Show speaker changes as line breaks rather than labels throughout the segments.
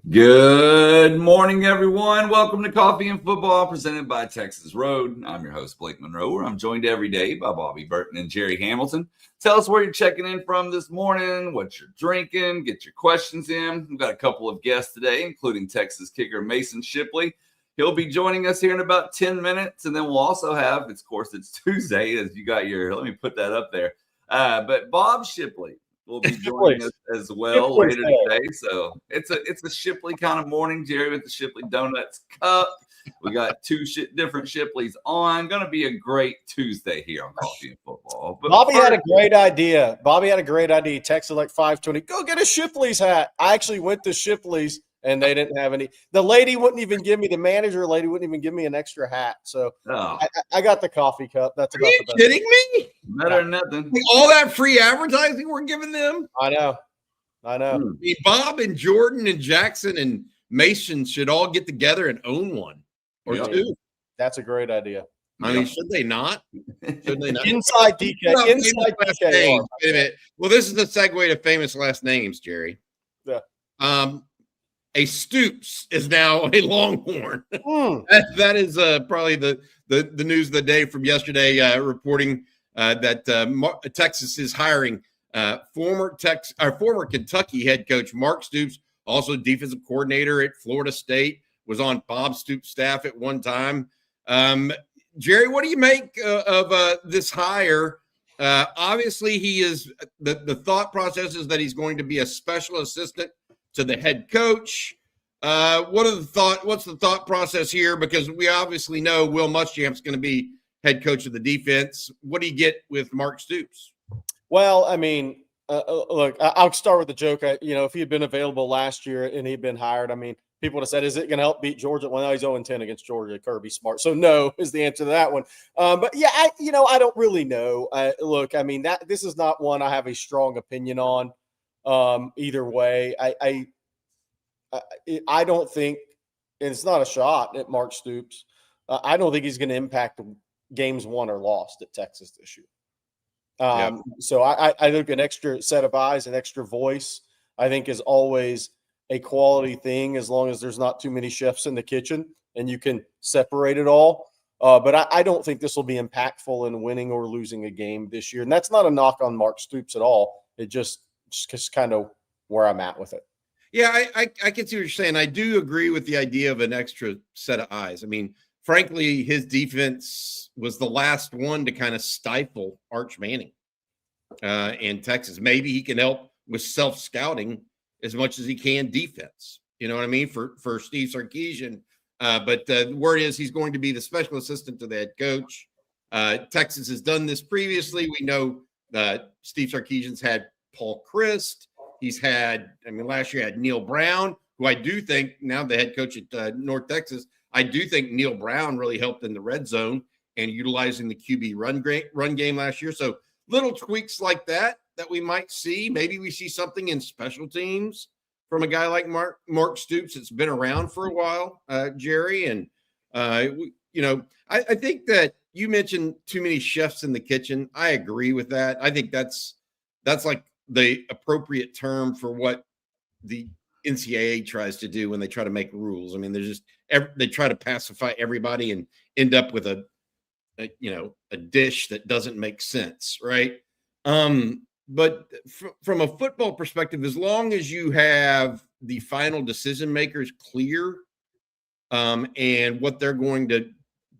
Good morning, everyone. Welcome to Coffee and Football, presented by Texas Road. I'm your host, Blake Monroe. I'm joined every day by Bobby Burton and Jerry Hamilton. Tell us where you're checking in from this morning, what you're drinking, get your questions in. We've got a couple of guests today, including Texas kicker Mason Shipley. He'll be joining us here in about 10 minutes, and then we'll also have, of course, it's Tuesday, as you got your, let me put that up there, but Bob Shipley will be joining us as well later today. So it's a Shipley kind of morning, Jerry, with the Shipley Donuts cup. We got two different Shipleys on. Going to be a great Tuesday here on Coffee and Football. But
Bobby had a great idea. He texted like 5:20. Go get a Shipley's hat. I actually went to Shipley's and they didn't have any. The lady wouldn't even give me, the manager lady wouldn't even give me an extra hat. So I got the coffee cup. That's about the best.
Are you kidding me?
Better than nothing.
All that free advertising we're giving them?
I know.
I mean, Bob and Jordan and Jackson and Mason should all get together and own one or two.
That's a great idea.
I mean, should they not? Should they not?
Inside DK. Inside DK.
Wait a minute. Well, this is the segue to famous last names, Jerry.
Yeah.
A Stoops is now a Longhorn. That is probably the news of the day from yesterday, reporting that Texas is hiring former Kentucky head coach Mark Stoops, also defensive coordinator at Florida State, was on Bob Stoops' staff at one time. Jerry, what do you make of this hire? Obviously, he is the thought process is that he's going to be a special assistant to the head coach. What's the thought process here? Because we obviously know Will Muschamp's going to be head coach of the defense. What do you get with Mark Stoops?
Well, I mean, look, I'll start with the joke. If he had been available last year and he'd been hired, I mean, people would have said, is it going to help beat Georgia? Well, no, he's 0-10 against Georgia. Kirby Smart. So no is the answer to that one. But yeah, I don't really know. Look, I mean, this is not one I have a strong opinion on. Either way, I don't think, and it's not a shot at Mark Stoops. I don't think he's going to impact games won or lost at Texas this year. So I think an extra set of eyes, an extra voice, I think is always a quality thing as long as there's not too many chefs in the kitchen and you can separate it all. But I don't think this will be impactful in winning or losing a game this year. And that's not a knock on Mark Stoops at all. It just kind of where I'm at with it.
Yeah, I can see what you're saying. I do agree with the idea of an extra set of eyes. I mean, frankly, his defense was the last one to kind of stifle Arch Manning in Texas. Maybe he can help with self-scouting as much as he can defense. You know what I mean? For Steve Sarkisian. But the word is he's going to be the special assistant to the head coach. Texas has done this previously. We know Steve Sarkisian's had Paul Christ. He's had, last year had Neil Brown, who I do think, now the head coach at North Texas, I do think Neil Brown really helped in the red zone and utilizing the QB run game last year. So little tweaks like that we might see. Maybe we see something in special teams from a guy like Mark Stoops that's been around for a while, Jerry. And, I think that you mentioned too many chefs in the kitchen. I agree with that. I think that's like the appropriate term for what the NCAA tries to do when they try to make rules. I mean, they try to pacify everybody and end up with a dish that doesn't make sense, right? But from a football perspective, as long as you have the final decision makers clear and what they're going to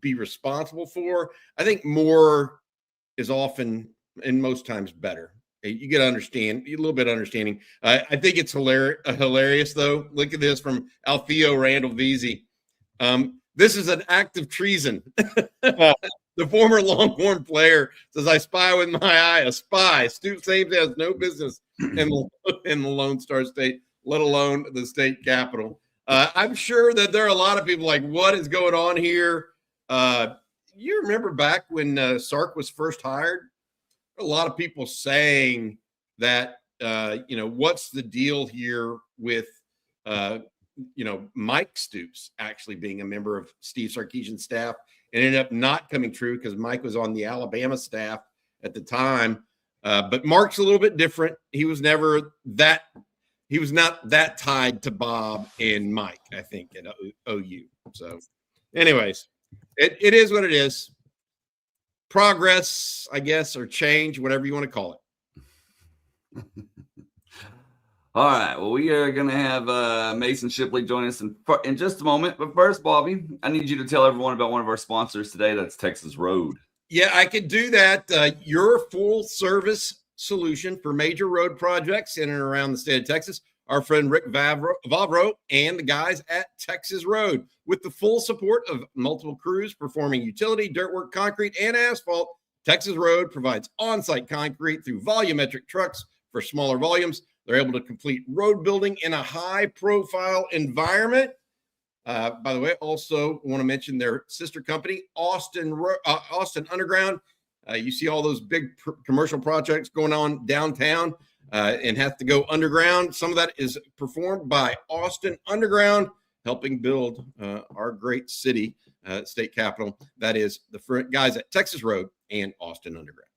be responsible for, I think more is often and most times better. You get to understand a little bit of understanding. I think it's hilarious, though. Look at this from Alfio Randall Veazey. This is an act of treason. The former Longhorn player says, I spy with my eye, a spy. Stoops Ames has no business in the Lone Star State, let alone the state capital. I'm sure that there are a lot of people like, what is going on here? You remember back when Sark was first hired? A lot of people saying that, what's the deal here with, Mike Stoops actually being a member of Steve Sarkisian's staff, and ended up not coming true because Mike was on the Alabama staff at the time. But Mark's a little bit different. He was never that. he was not that tied to Bob and Mike, I think, at OU. So, anyways, it is what it is. Progress, I guess, or change, whatever you want to call it.
All right. Well, we are going to have Mason Shipley join us in just a moment. But first, Bobby, I need you to tell everyone about one of our sponsors today. That's Texas Road.
Yeah, I could do that. Your full service solution for major road projects in and around the state of Texas. Our friend Rick Vavro and the guys at Texas Road, with the full support of multiple crews performing utility, dirt work, concrete, and asphalt. Texas Road provides on-site concrete through volumetric trucks for smaller volumes. They're able to complete road building in a high-profile environment. By the way, also want to mention their sister company, Austin Underground. You see all those big commercial projects going on downtown and have to go underground. Some of that is performed by Austin Underground, helping build our great city, state capital. That is the guys at Texas Road and Austin Underground.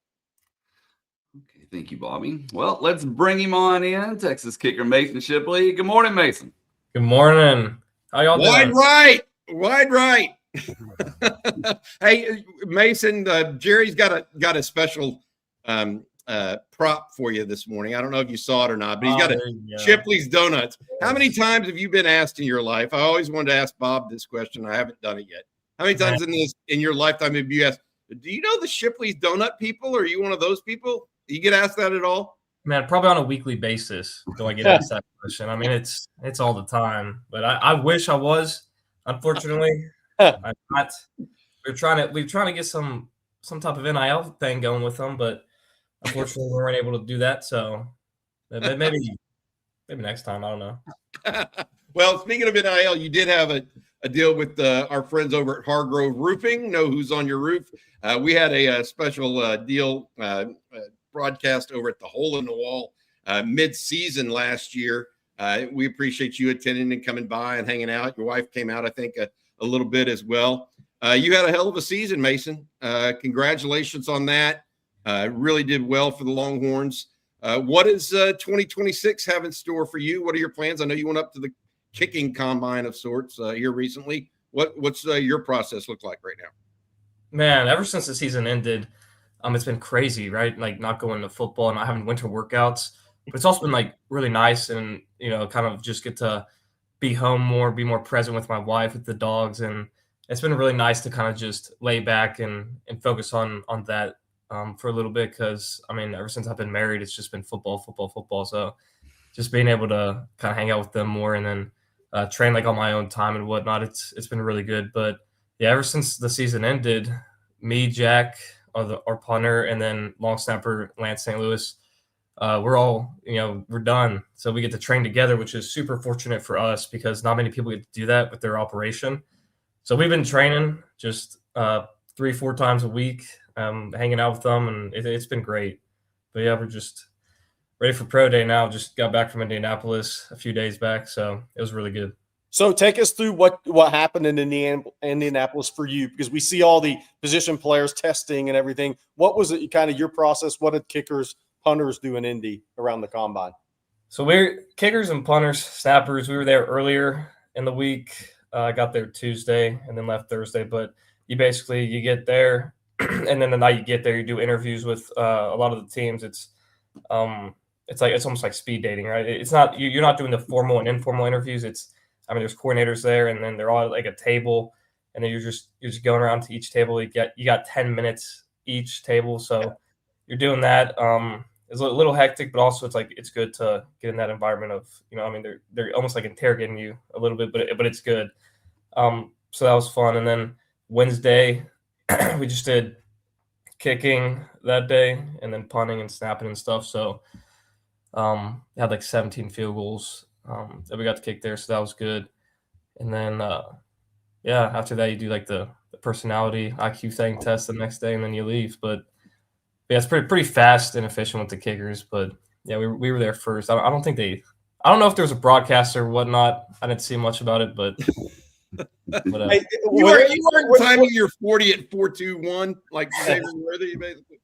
Okay, thank you, Bobby. Well, let's bring him on in. Texas kicker Mason Shipley. Good morning, Mason.
Good morning. How y'all doing?
Wide right. Hey, Mason, Jerry's got a special prop for you this morning. I don't know if you saw it or not, but he's got Shipley's Donuts. How many times have you been asked in your life? I always wanted to ask Bob this question. I haven't done it yet. How many times in your lifetime have you asked, do you know the Shipley's Donut people? Are you one of those people? You get asked that at all?
Man, probably on a weekly basis do I get asked that question. I mean, it's all the time, but I wish I was. Unfortunately, I'm not. We're trying to get some type of NIL thing going with them, but unfortunately, we weren't able to do that. So maybe next time. I don't know.
Well, speaking of NIL, you did have a deal with our friends over at Hargrove Roofing. Know who's on your roof. We had a special deal broadcast over at the Hole in the Wall mid-season last year. We appreciate you attending and coming by and hanging out. Your wife came out, I think, a little bit as well. You had a hell of a season, Mason. Congratulations on that. Really did well for the Longhorns. What does 2026 have in store for you? What are your plans? I know you went up to the kicking combine of sorts here recently. What's your process look like right now?
Man, ever since the season ended, it's been crazy, right? Like not going to football and not having winter workouts. But it's also been like really nice and, kind of just get to be home more, be more present with my wife, with the dogs. And it's been really nice to kind of just lay back and focus on that for a little bit. Because, I mean, ever since I've been married, it's just been football. So just being able to kind of hang out with them more and then train like on my own time and whatnot, it's been really good. But yeah, ever since the season ended, me, Jack, our punter, and then long snapper Lance St. Louis, we're all, we're done. So we get to train together, which is super fortunate for us because not many people get to do that with their operation. So we've been training just 3-4 times a week, hanging out with them, and it's been great. But yeah, we're just ready for pro day now. Just got back from Indianapolis a few days back, so it was really good.
So take us through what happened in Indianapolis for you, because we see all the position players testing and everything. What was it kind of your process? What did kickers, punters do in Indy around the combine?
So we're kickers and punters, snappers. We were there earlier in the week. I got there Tuesday and then left Thursday. But you get there, and then the night you get there, you do interviews with a lot of the teams. It's almost like speed dating, right? It's not you're not doing the formal and informal interviews. There's coordinators there, and then they're all at like a table, and then you're just going around to each table. You got 10 minutes each table, so you're doing that. It's a little hectic, but also it's good to get in that environment of they're almost like interrogating you a little bit, but it's good. So that was fun, and then Wednesday we just did kicking that day, and then punting and snapping and stuff. So had like 17 field goals. That we got to kick there, so that was good. And then, after that, you do like the personality IQ thing test the next day, and then you leave. But yeah, it's pretty fast and efficient with the kickers. But yeah, we were there first. I don't know if there was a broadcaster or whatnot. I didn't see much about it, but
you weren't timing your 40 at 4.21 like David Worthy, basically.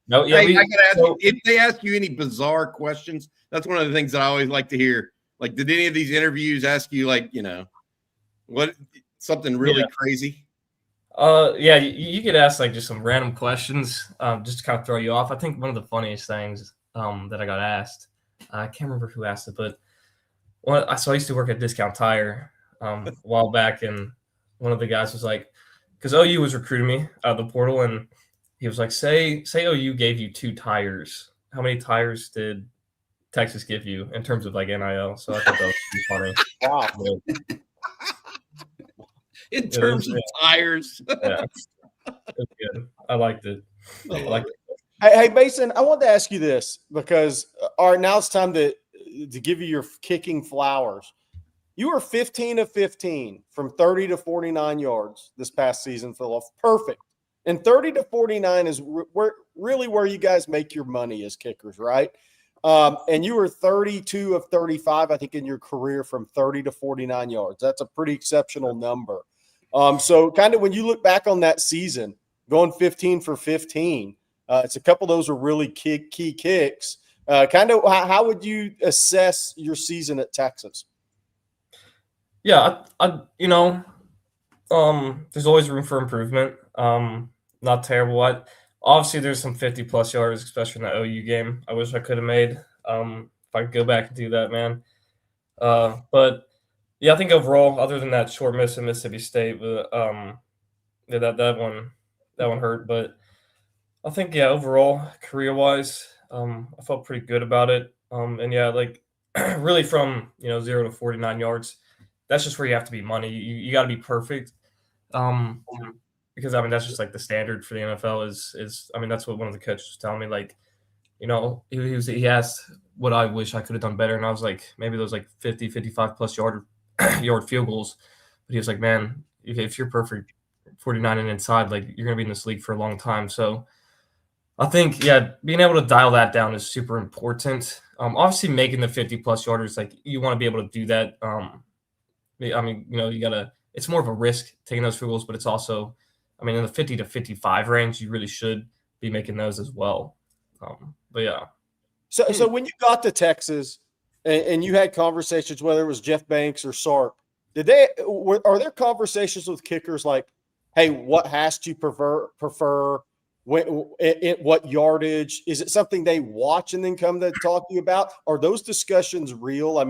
No, yeah.
Hey, I gotta ask you, if they ask you any bizarre questions, that's one of the things that I always like to hear. Like, did any of these interviews ask you, like, what something really crazy?
Yeah, you could ask like just some random questions, just to kind of throw you off. I think one of the funniest things that I got asked, I can't remember who asked it, but I used to work at Discount Tire a while back, and one of the guys was like, because OU was recruiting me out of the portal, and he was like, say OU gave you 2 tires. How many tires did Texas give you in terms of like NIL? So I thought that was pretty funny.
Wow.
In terms of tires.
Yeah. It's good. I liked it.
Hey, Mason, I want to ask you this because, all right, now it's time to give you your kicking flowers. You were 15 of 15 from 30 to 49 yards this past season, Philip. Perfect. And 30 to 49 is where you guys make your money as kickers, right? And you were 32 of 35, I think, in your career from 30 to 49 yards. That's a pretty exceptional number. So kind of when you look back on that season, going 15 for 15, it's a couple of those are really key kicks. Kind of how would you assess your season at Texas?
Yeah, there's always room for improvement. Not terrible. Obviously there's some 50+ yards, especially in the OU game. I wish I could have made. If I could go back and do that, man. But yeah, I think overall, other than that short miss in Mississippi State, yeah, that one hurt. But I think overall, career wise, I felt pretty good about it. And yeah, like really from 0 to 49 yards, that's just where you have to be money. You got to be perfect. Because that's just like the standard for the NFL is that's what one of the coaches was telling me. Like, he asked what I wish I could have done better, and I was like, maybe those like 50, 55+ yard field goals. But he was like, man, if you're perfect 49 and inside, like you're gonna be in this league for a long time. So I think being able to dial that down is super important. Obviously making the 50+ yarders, like you want to be able to do that. You gotta. It's more of a risk taking those field goals, but it's also, in the 50 to 55 range, you really should be making those as well. But yeah.
So when you got to Texas and you had conversations, whether it was Jeff Banks or Sark, are there conversations with kickers like, hey, what hash do you prefer? What yardage? Is it something they watch and then come to talk to you about? Are those discussions real?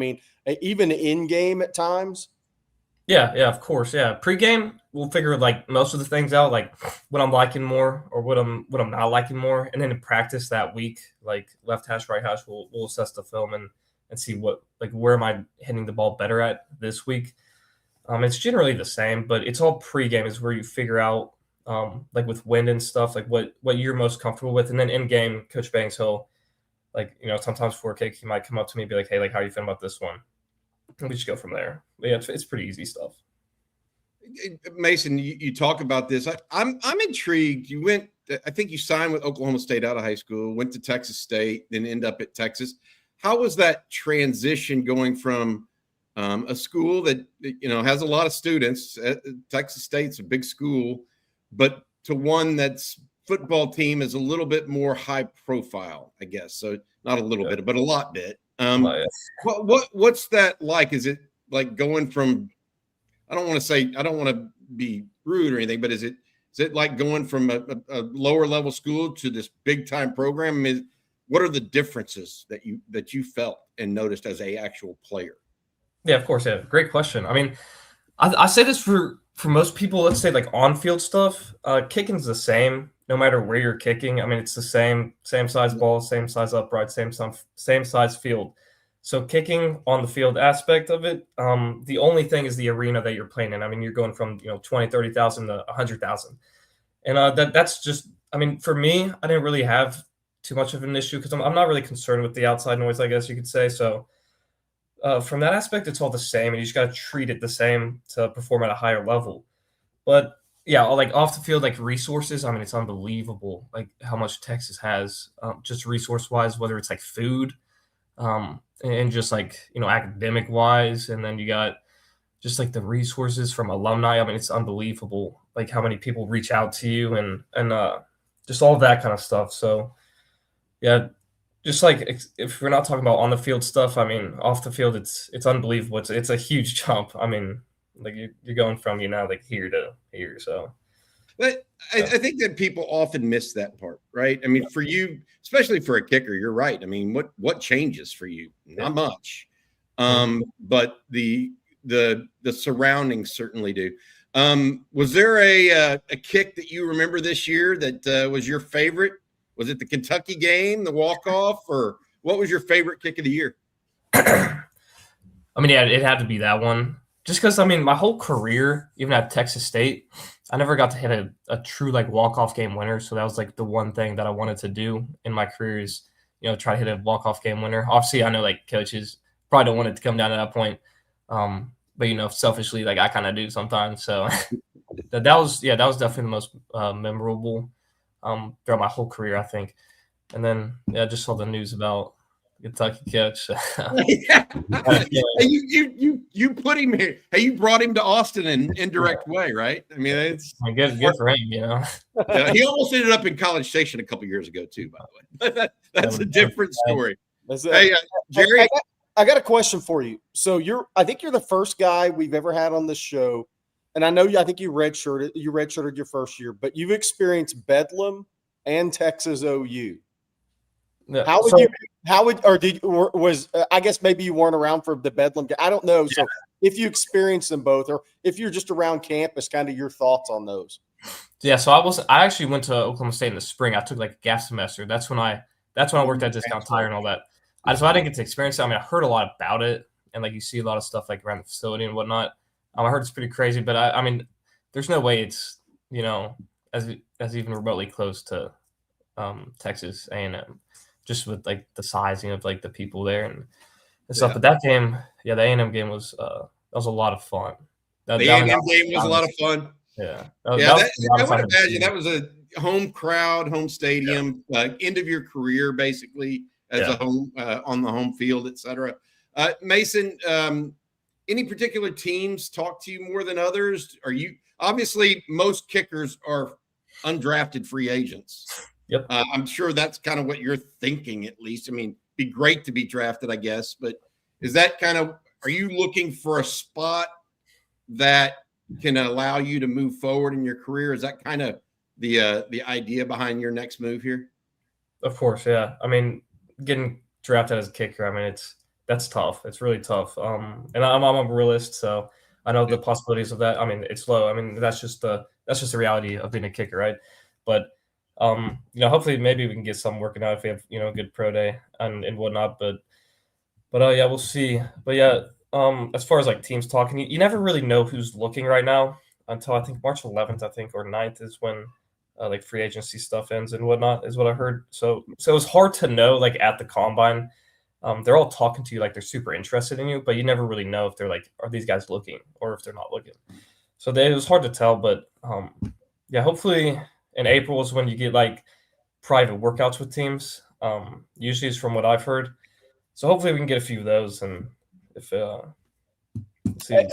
Even in game at times?
Yeah, of course. Yeah. Pre-game, we'll figure like most of the things out, like what I'm liking more or what I'm not liking more. And then in practice that week, like left hash, right hash, we'll assess the film and see where am I hitting the ball better at this week. It's generally the same, but it's all pre-game is where you figure out like with wind and stuff, like what you're most comfortable with. And then in game, Coach Banks, he'll sometimes before a kick, he might come up to me and be like, hey, like how are you feeling about this one? And we just go from there. But yeah, it's pretty easy stuff.
Mason, you talk about this. I'm intrigued. You went, I think you signed with Oklahoma State out of high school, went to Texas State, then end up at Texas. How was that transition going from a school that has a lot of students? Texas State's a big school, but to one that's football team is a little bit more high profile, I guess. So not a little bit, but a lot bit. What's that like? Is it like going from, I don't want to be rude or anything, but is it like going from a lower level school to this big time program? What are the differences that you felt and noticed as a actual player?
Yeah, of course. Yeah. Great question. I say this for most people, let's say like on field stuff, kicking's the same no matter where you're kicking. It's the same size ball, same size upright, same size field. So kicking on the field aspect of it, the only thing is the arena that you're playing in. You're going from 20, 30,000 to 100,000. And that's just, for me, I didn't really have too much of an issue because I'm not really concerned with the outside noise, I guess you could say. So from that aspect, it's all the same, and you just got to treat it the same to perform at a higher level. But yeah, like off the field, like resources, it's unbelievable, like how much Texas has, just resource wise, whether it's like food, and just like, academic wise. And then you got just like the resources from alumni. It's unbelievable. Like how many people reach out to you and just all of that kind of stuff. So yeah, just like if we're not talking about on the field stuff, I mean, off the field, it's unbelievable. It's a huge jump. I mean, like you're going from like here to here. So,
But I think that people often miss that part, right? I mean, for you, especially for a kicker, you're right. I mean, what changes for you? Not much, but the surroundings certainly do. Was there a kick that you remember this year that was your favorite? Was it the Kentucky game, the walk-off, or what was your favorite kick of the year?
I mean, yeah, it had to be that one. Just because, I mean, my whole career, even at Texas State, I never got to hit a true like walk-off game winner. So that was like the one thing that I wanted to do in my career is, try to hit a walk-off game winner. Obviously, I know like coaches probably don't want it to come down to that point. But selfishly, like I kind of do sometimes. So that was definitely the most memorable throughout my whole career, I think. And then I just saw the news about Kentucky catch.
Yeah. You put him here. Hey, you brought him to Austin in indirect way, right? I mean, it's
good for him,
Yeah, he almost ended up in College Station a couple years ago too, by the way. That's a different story. Hey, Jerry,
I got a question for you. So I think you're the first guy we've ever had on this show, and I know I think you redshirted your first year, but you've experienced Bedlam and Texas OU.
Yeah.
I guess maybe you weren't around for the Bedlam game. I don't know. So if you experienced them both, or if you're just around campus, kind of your thoughts on those.
Yeah. So I actually went to Oklahoma State in the spring. I took like a gap semester. That's when I worked at Discount Tire and all that. So I didn't get to experience it. I mean, I heard a lot about it, and like you see a lot of stuff like around the facility and whatnot. I heard it's pretty crazy, but I mean, there's no way it's as even remotely close to Texas A&M, just with like the sizing of like the people there and stuff. But that game, the A&M game was that was a lot of fun.
The A&M game was a lot of fun.
Yeah,
I would imagine that was a home crowd, home stadium, end of your career basically as a home on the home field, etc. Mason, any particular teams talk to you more than others? Are you obviously most kickers are undrafted free agents?
Yep.
I'm sure that's kind of what you're thinking, at least. I mean, be great to be drafted, I guess, but is that kind of, are you looking for a spot that can allow you to move forward in your career? Is that kind of the idea behind your next move here?
Of course, yeah. I mean, getting drafted as a kicker, I mean, that's tough. It's really tough. And I'm a realist, so I know the possibilities of that. I mean, it's low. I mean, that's just the reality of being a kicker, right? But hopefully maybe we can get some working out if we have, a good pro day and whatnot. But we'll see. But as far as like teams talking, you never really know who's looking right now until I think March 11th, or 9th is when like free agency stuff ends and whatnot is what I heard. So it's hard to know like at the combine. They're all talking to you like they're super interested in you, but you never really know if they're like, are these guys looking or if they're not looking. So it was hard to tell, but hopefully in April is when you get like private workouts with teams. Usually it's from what I've heard. So hopefully we can get a few of those and if see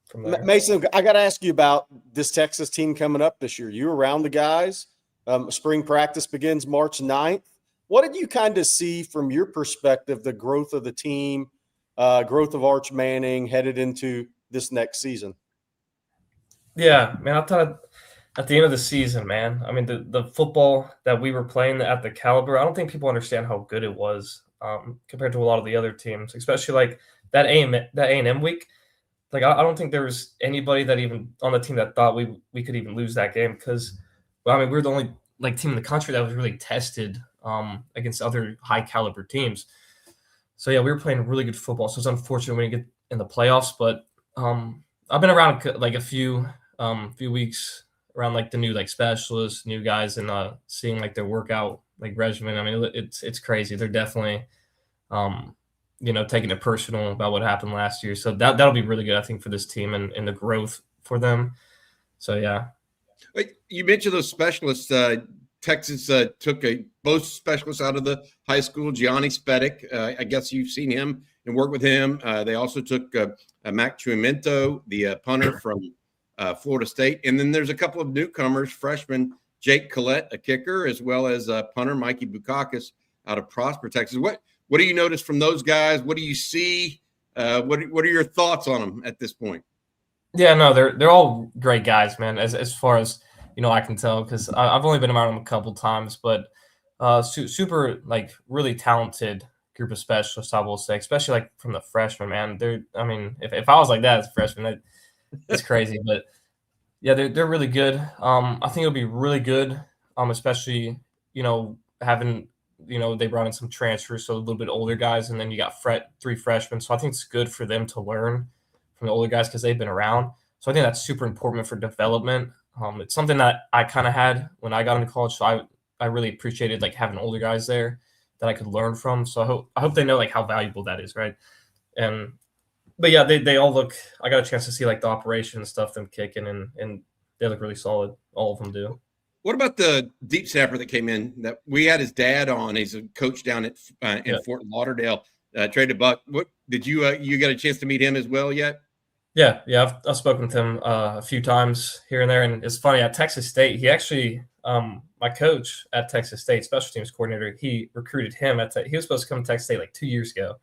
from there.
Mason, I got to ask you about this Texas team coming up this year. You were around the guys. Spring practice begins March 9th. What did you kind of see from your perspective, the growth of the team, growth of Arch Manning headed into this next season?
Yeah, man, I thought at the end of the season, man, I mean, the football that we were playing at the caliber, I don't think people understand how good it was compared to a lot of the other teams, especially like that A&M week. Like, I don't think there was anybody that even on the team that thought we could even lose that game because, well, I mean, we were the only like team in the country that was really tested against other high caliber teams. So yeah, we were playing really good football. So it's unfortunate when you get in the playoffs, but I've been around like a few weeks around like the new like specialists, new guys, and seeing like their workout like regimen. I mean, it's crazy. They're definitely taking it personal about what happened last year. So that'll be really good, I think, for this team and the growth for them. So yeah.
You mentioned those specialists. Texas took both specialists out of the high school. Gianni Spedic, I guess you've seen him and worked with him. They also took Mac Chuimento, the punter from Florida State. And then there's a couple of newcomers, freshmen, Jake Collette, a kicker, as well as punter Mikey Bukakis out of Prosper, Texas. What do you notice from those guys? What do you see? What are your thoughts on them at this point?
Yeah, no, they're all great guys, man. As far as I can tell, because I've only been around them a couple times, but super like really talented group of specialists, I will say, especially like from the freshmen, man. If I was like that as a freshman, that's crazy. But yeah, they're really good. I think it'll be really good, especially having they brought in some transfers, so a little bit older guys, and then you got three freshmen. So I think it's good for them to learn from the older guys because they've been around. So I think that's super important for development. It's something that I kind of had when I got into college. So I really appreciated like having older guys there that I could learn from. So I hope they know like how valuable that is, right? But yeah, they all look. I got a chance to see like the operation and stuff, them kicking, and they look really solid. All of them do.
What about the deep snapper that came in? That we had his dad on. He's a coach down at in Fort Lauderdale. Traded Buck. What did you get a chance to meet him as well yet?
Yeah. I've spoken with him a few times here and there, and it's funny at Texas State. He actually, my coach at Texas State, special teams coordinator, he recruited him he was supposed to come to Texas State like 2 years ago,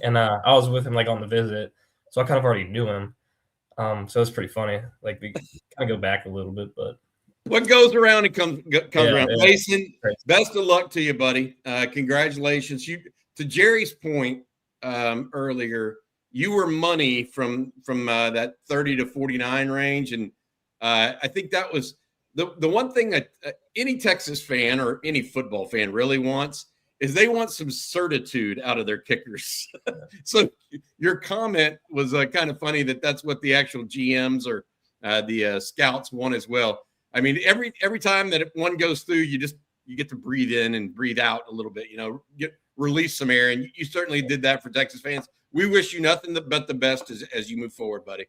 and I was with him like on the visit, so I kind of already knew him. So it's pretty funny. Like we kind of go back a little bit, but
what goes around and comes around.
Yeah.
Mason, best of luck to you, buddy. Congratulations. To Jerry's point earlier, you were money from that 30 to 49 range, and I think that was the one thing that any Texas fan or any football fan really wants is they want some certitude out of their kickers. So your comment was kind of funny that's what the actual GMs or the scouts want as well. I mean, every time that one goes through, you get to breathe in and breathe out a little bit, release some air. And you certainly did that for Texas fans. We wish you nothing but the best as you move forward, buddy.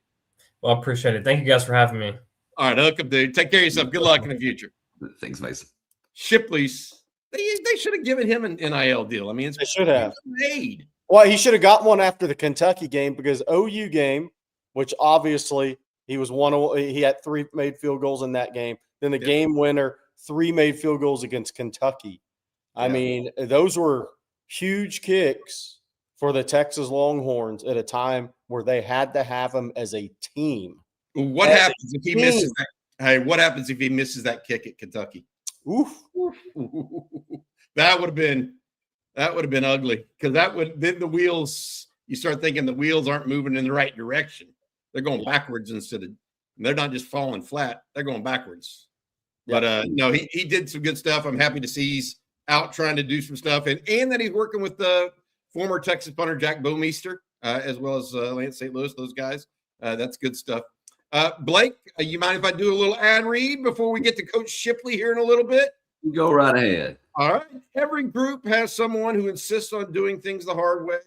Well, I appreciate it. Thank you guys for having me.
All right, hook up, dude. Take care of yourself. Good luck in the future.
Thanks, Mason.
Shipley's, they should have given him an NIL deal. I mean,
they should have
made.
Well, he should have got one after the Kentucky game because OU game, which obviously he had 3 made field goals in that game. Then the game winner, 3 made field goals against Kentucky. I mean, those were huge kicks for the Texas Longhorns at a time where they had to have them as a team.
What happens if he misses that? Hey, what happens if he misses that kick at Kentucky?
Oof.
That would have been ugly because then the wheels. You start thinking the wheels aren't moving in the right direction. They're going backwards they're not just falling flat. They're going backwards. But no, he did some good stuff. I'm happy to see he's out trying to do some stuff and that he's working with the former Texas punter Jack Bomeister as well as Lance St. Louis. Those guys, that's good stuff. Blake, you mind if I do a little ad read before we get to Coach Shipley here in a little bit?
You go right ahead.
All right. Every group has someone who insists on doing things the hard way.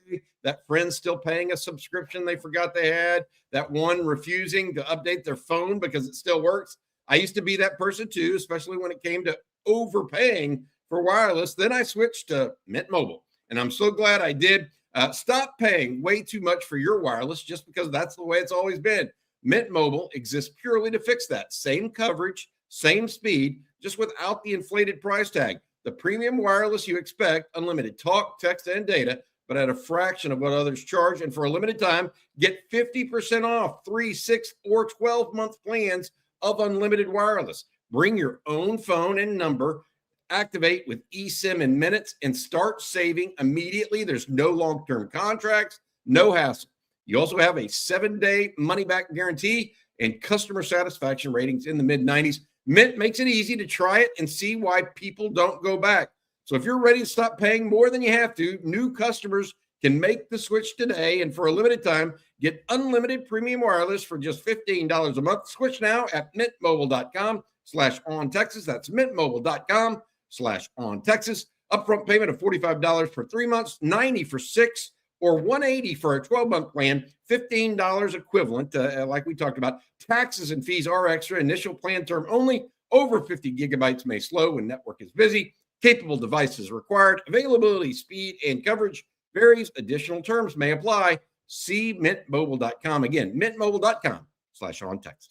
That friend still paying a subscription they forgot they had. That one refusing to update their phone because it still works. I used to be that person too, especially when it came to overpaying for wireless. Then I switched to Mint Mobile, and I'm so glad I did. Stop paying way too much for your wireless just because that's the way it's always been. Mint Mobile exists purely to fix that. Same coverage, same speed, just without the inflated price tag. The premium wireless you expect, unlimited talk, text, and data, but at a fraction of what others charge. And for a limited time, get 50% off 3, 6, or 12-month plans of unlimited wireless. Bring your own phone and number, activate with eSIM in minutes, and start saving immediately. There's no long-term contracts, no hassle. You also have a 7-day money-back guarantee and customer satisfaction ratings in the mid-90s. Mint makes it easy to try it and see why people don't go back. So if you're ready to stop paying more than you have to, new customers can make the switch today. And for a limited time, get unlimited premium wireless for just $15 a month. Switch now at mintmobile.com/OnTexas. That's mintmobile.com/OnTexas. Upfront payment of $45 for 3 months, $90 for 6, or $180 for a 12-month plan, $15 equivalent, like we talked about. Taxes and fees are extra. Initial plan term only. Over 50 gigabytes may slow when network is busy. Capable devices required. Availability, speed, and coverage varies. Additional terms may apply. See mintmobile.com. Again, mintmobile.com/OnTexas.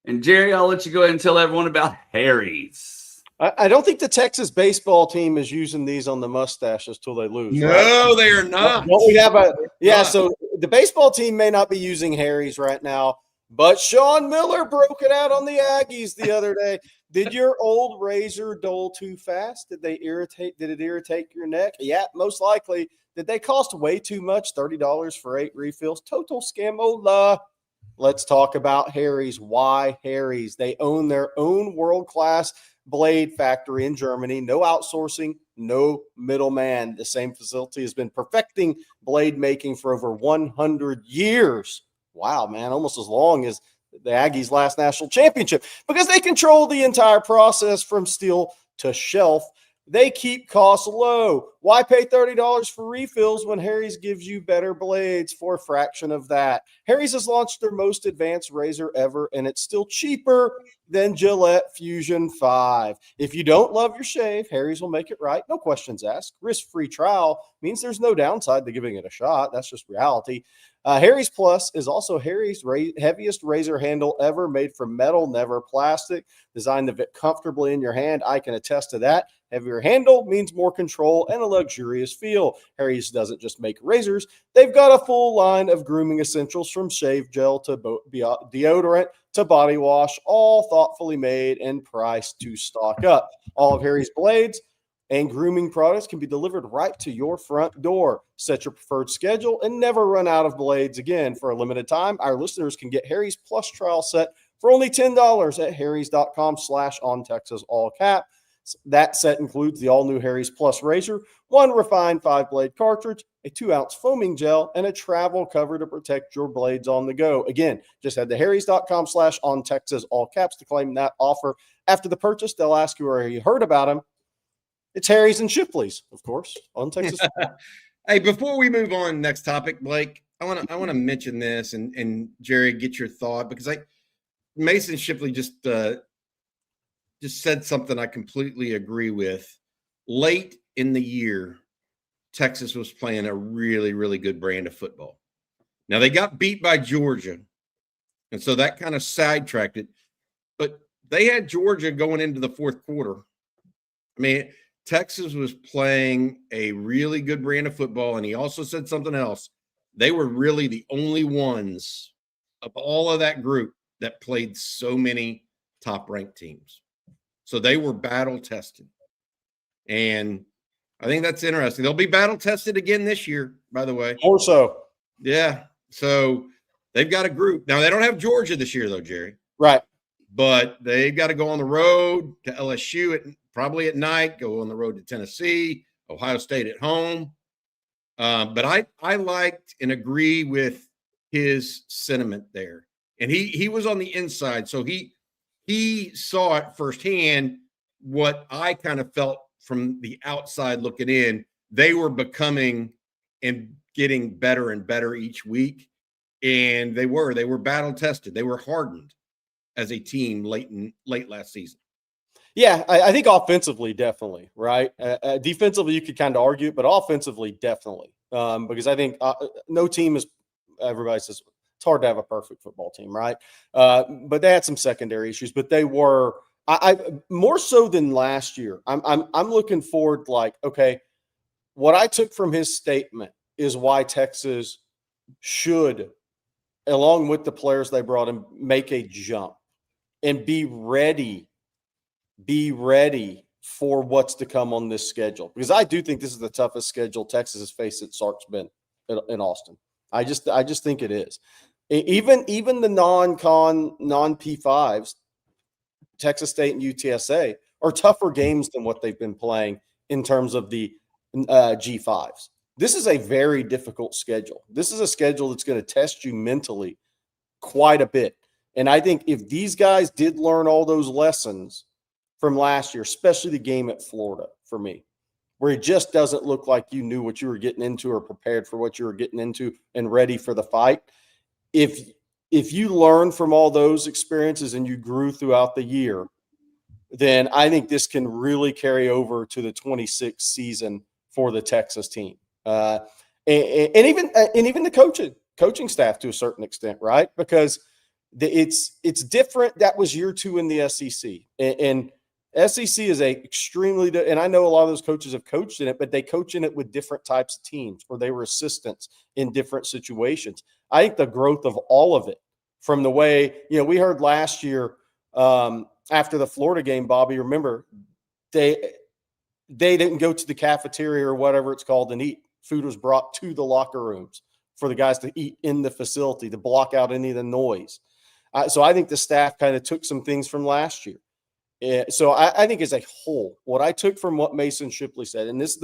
And Jerry, I'll let you go ahead and tell everyone about Harry's.
I don't think the Texas baseball team is using these on the mustaches till they lose.
No,
right?
they are not.
Don't we have
Not.
so the baseball team may not be using Harry's right now, but Sean Miller broke it out on the Aggies the other day. Did your old razor dull too fast? Did it irritate your neck? Yeah, most likely. Did they cost way too much? $30 for 8 refills? Total scamola. Let's talk about Harry's. Why Harry's? They own their own world-class blade factory in Germany. No outsourcing, no middleman. The same facility has been perfecting blade making for over 100 years. Wow, man, almost as long as the Aggies' last national championship, because they control the entire process from steel to shelf. They keep costs low. Why pay $30 for refills when Harry's gives you better blades for a fraction of that? Harry's has launched their most advanced razor ever, and it's still cheaper than Gillette Fusion 5. If you don't love your shave, Harry's will make it right. No questions asked. Risk-free trial means there's no downside to giving it a shot. That's just reality. Harry's Plus is also Harry's heaviest razor handle ever, made from metal, never plastic, designed to fit comfortably in your hand. I can attest to that. Heavier handle means more control and a luxurious feel. Harry's doesn't just make razors. They've got a full line of grooming essentials, from shave gel to deodorant to body wash, all thoughtfully made and priced to stock up. All of Harry's blades and grooming products can be delivered right to your front door. Set your preferred schedule and never run out of blades again. For a limited time, our listeners can get Harry's Plus trial set for only $10 at harrys.com/ontexas, all cap. That set includes the all-new Harry's Plus razor, 1 refined 5-blade cartridge, a 2-ounce foaming gel, and a travel cover to protect your blades on the go. Again, just head to harrys.com/ontexas, all caps, to claim that offer. After the purchase, they'll ask you where you heard about them. It's Harry's and Shipley's, of course, on Texas.
Hey, before we move on, next topic, Blake, I want to mention this, and Jerry, get your thought, because Mason Shipley just said something I completely agree with. Late in the year, Texas was playing a really, really good brand of football. Now, they got beat by Georgia, and so that kind of sidetracked it. But they had Georgia going into the fourth quarter. I mean, Texas was playing a really good brand of football, and he also said something else. They were really the only ones of all of that group that played so many top-ranked teams. So they were battle-tested. And I think that's interesting. They'll be battle-tested again this year, by the way.
Or so.
Yeah. So they've got a group. Now, they don't have Georgia this year, though, Jerry.
Right.
But they've got to go on the road to LSU probably at night, go on the road to Tennessee, Ohio State at home. But I liked and agree with his sentiment there. And he was on the inside, so he saw it firsthand. What I kind of felt from the outside looking in, they were becoming and getting better and better each week. And they were battle tested. They were hardened as a team late last season.
Yeah, I think offensively, definitely, right? Defensively, you could kind of argue, but offensively, definitely. Because I think no team is, everybody says, it's hard to have a perfect football team, right? But they had some secondary issues, but they were, I more so than last year. I'm looking forward, like, okay, what I took from his statement is why Texas should, along with the players they brought in, make a jump and be ready for what's to come on this schedule. Because I do think this is the toughest schedule Texas has faced since Sark's been in Austin. I just think it is. Even the non-P5s, Texas State and UTSA, are tougher games than what they've been playing in terms of the G5s. This is a very difficult schedule. This is a schedule that's going to test you mentally quite a bit. And I think if these guys did learn all those lessons from last year, especially the game at Florida, for me, where it just doesn't look like you knew what you were getting into or prepared for what you were getting into and ready for the fight. If you learn from all those experiences and you grew throughout the year, then I think this can really carry over to the 26th season for the Texas team. And even the coaching staff to a certain extent, right? Because It's different. That was year 2 in the SEC, and SEC is a extremely, and I know a lot of those coaches have coached in it, but they coach in it with different types of teams, or they were assistants in different situations. I think the growth of all of it, from the way, we heard last year after the Florida game, Bobby, remember, they didn't go to the cafeteria or whatever it's called and eat. Food was brought to the locker rooms for the guys to eat in the facility to block out any of the noise. So I think the staff kind of took some things from last year. So I think as a whole, what I took from what Mason Shipley said, and this is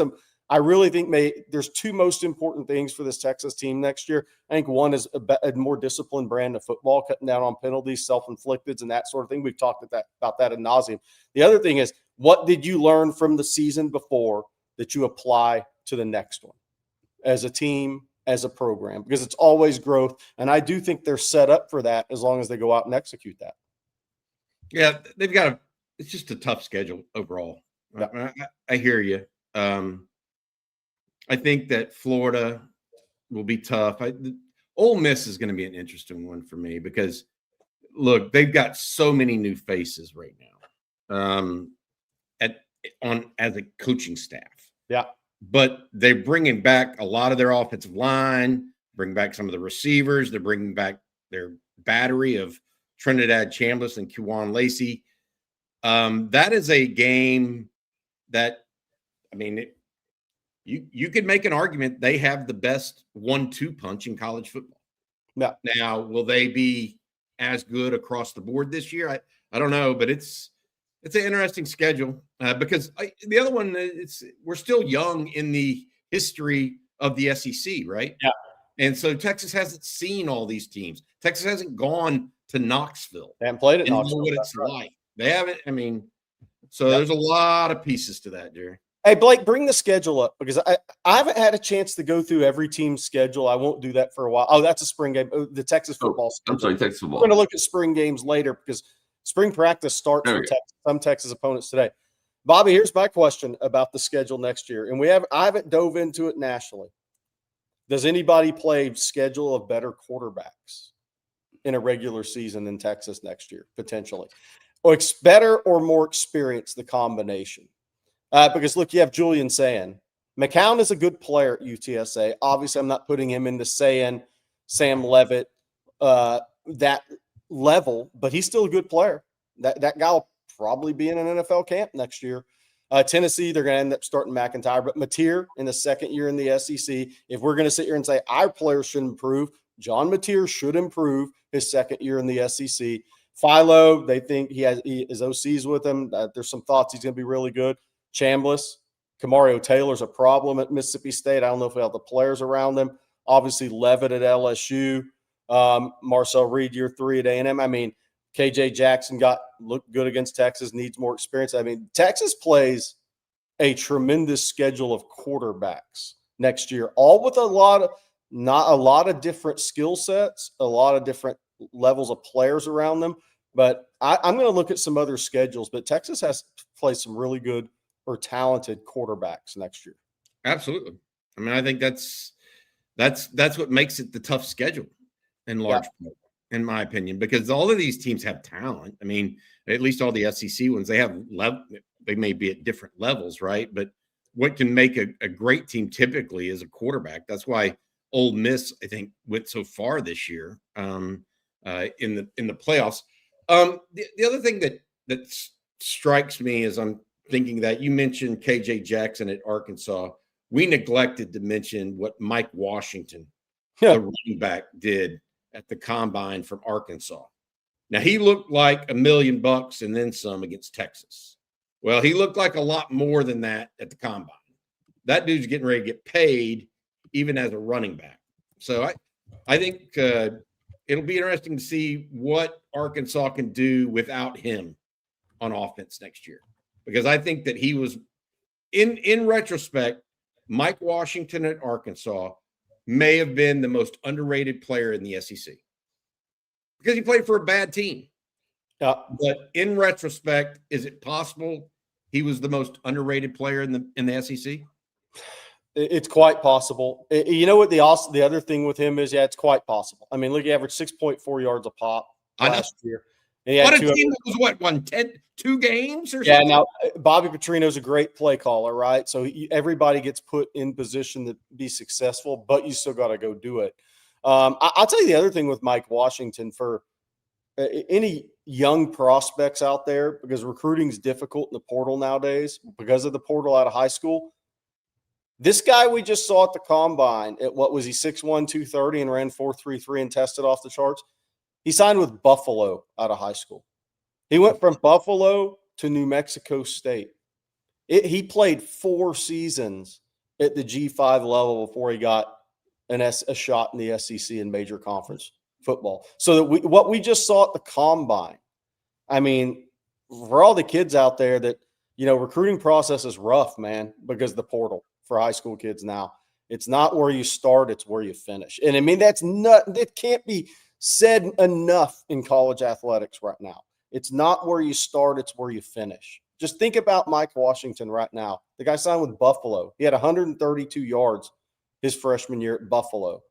I really think there's 2 most important things for this Texas team next year. I think one is a more disciplined brand of football, cutting down on penalties, self-inflicted, and that sort of thing. We've talked about that ad nauseum. The other thing is, what did you learn from the season before that you apply to the next one as a team, as a program? Because it's always growth, and I do think they're set up for that as long as they go out and execute that.
Yeah, they've got it's just a tough schedule overall. Yeah. I hear you. I think that Florida will be tough. Ole Miss is going to be an interesting one for me because, look, they've got so many new faces right now as a coaching staff.
Yeah.
But they're bringing back a lot of their offensive line, bring back some of the receivers. They're bringing back their battery of Trinidad Chambliss and Kewan Lacey. That is a game that, you could make an argument they have the best 1-2 punch in college football.
Yeah.
Now, will they be as good across the board this year? I don't know, but it's an interesting schedule because the other one, we're still young in the history of the SEC, right?
Yeah.
And so Texas hasn't seen all these teams. Texas hasn't gone to Knoxville.
They haven't played at
Knoxville. Know what it's like. They haven't. There's a lot of pieces to that, Jerry.
Hey, Blake, bring the schedule up because I haven't had a chance to go through every team's schedule. I won't do that for a while. Oh, that's a spring game. Oh, the Texas football schedule.
I'm sorry, Texas football.
We're going to look at spring games later because spring practice starts for some Texas opponents today. Bobby, here's my question about the schedule next year. And I haven't dove into it nationally. Does anybody play schedule of better quarterbacks in a regular season than Texas next year, potentially? Or better or more experienced, the combination? Because, look, you have Julian Sayin. McCown is a good player at UTSA. Obviously, I'm not putting him into Sayin, Sam Levitt, that level, but he's still a good player. That guy will probably be in an NFL camp next year. Tennessee, they're going to end up starting McIntyre. But Mateer in the second year in the SEC, if we're going to sit here and say our players should improve, John Mateer should improve his second year in the SEC. Philo, they think his OC's with him. There's some thoughts he's going to be really good. Chambliss, Kamario Taylor's a problem at Mississippi State. I don't know if we have the players around them. Obviously, Levitt at LSU. Marcel Reed, year 3 at A&M. KJ Jackson looked good against Texas, needs more experience. Texas plays a tremendous schedule of quarterbacks next year, all with not a lot of different skill sets, a lot of different levels of players around them. But I'm going to look at some other schedules. But Texas has to play some really good or talented quarterbacks next year.
Absolutely. I think that's what makes it the tough schedule in large part, in my opinion, because all of these teams have talent. At least all the SEC ones, they may be at different levels, right? But what can make a great team typically is a quarterback. That's why Ole Miss, I think, went so far this year in the playoffs. The other thing that strikes me is I'm thinking that you mentioned KJ Jackson at Arkansas. We neglected to mention what Mike Washington, the running back, did at the combine from Arkansas. Now, he looked like $1 million and then some against Texas. Well, he looked like a lot more than that at the combine. That dude's getting ready to get paid even as a running back. So I think it'll be interesting to see what Arkansas can do without him on offense next year. Because I think that he was, in retrospect, Mike Washington at Arkansas may have been the most underrated player in the SEC because he played for a bad team. But in retrospect, is it possible he was the most underrated player in the SEC?
It's quite possible. You know what the other thing with him is? Yeah, it's quite possible. Look, he averaged 6.4 yards a pop. last year. And he had
What a
two
team that was won 2 games or
Yeah,
something?
now Bobby Petrino's a great play caller, right? So everybody gets put in position to be successful, but you still got to go do it. I'll tell you the other thing with Mike Washington for any young prospects out there, because recruiting is difficult in the portal nowadays because of the portal out of high school. This guy we just saw at the combine at what was he 6'1", 230 and ran 4.33 and tested off the charts. He signed with Buffalo out of high school. He went from Buffalo to New Mexico State. He played 4 seasons at the G5 level before he got a shot in the SEC and major conference football. So that what we just saw at the combine, I mean, for all the kids out there that, recruiting process is rough, man, because the portal for high school kids now. It's not where you start, it's where you finish. And I mean, that can't be said enough in college athletics right now. It's not where you start, it's where you finish. Just think about Mike Washington right now. The guy signed with Buffalo. He had 132 yards his freshman year at Buffalo.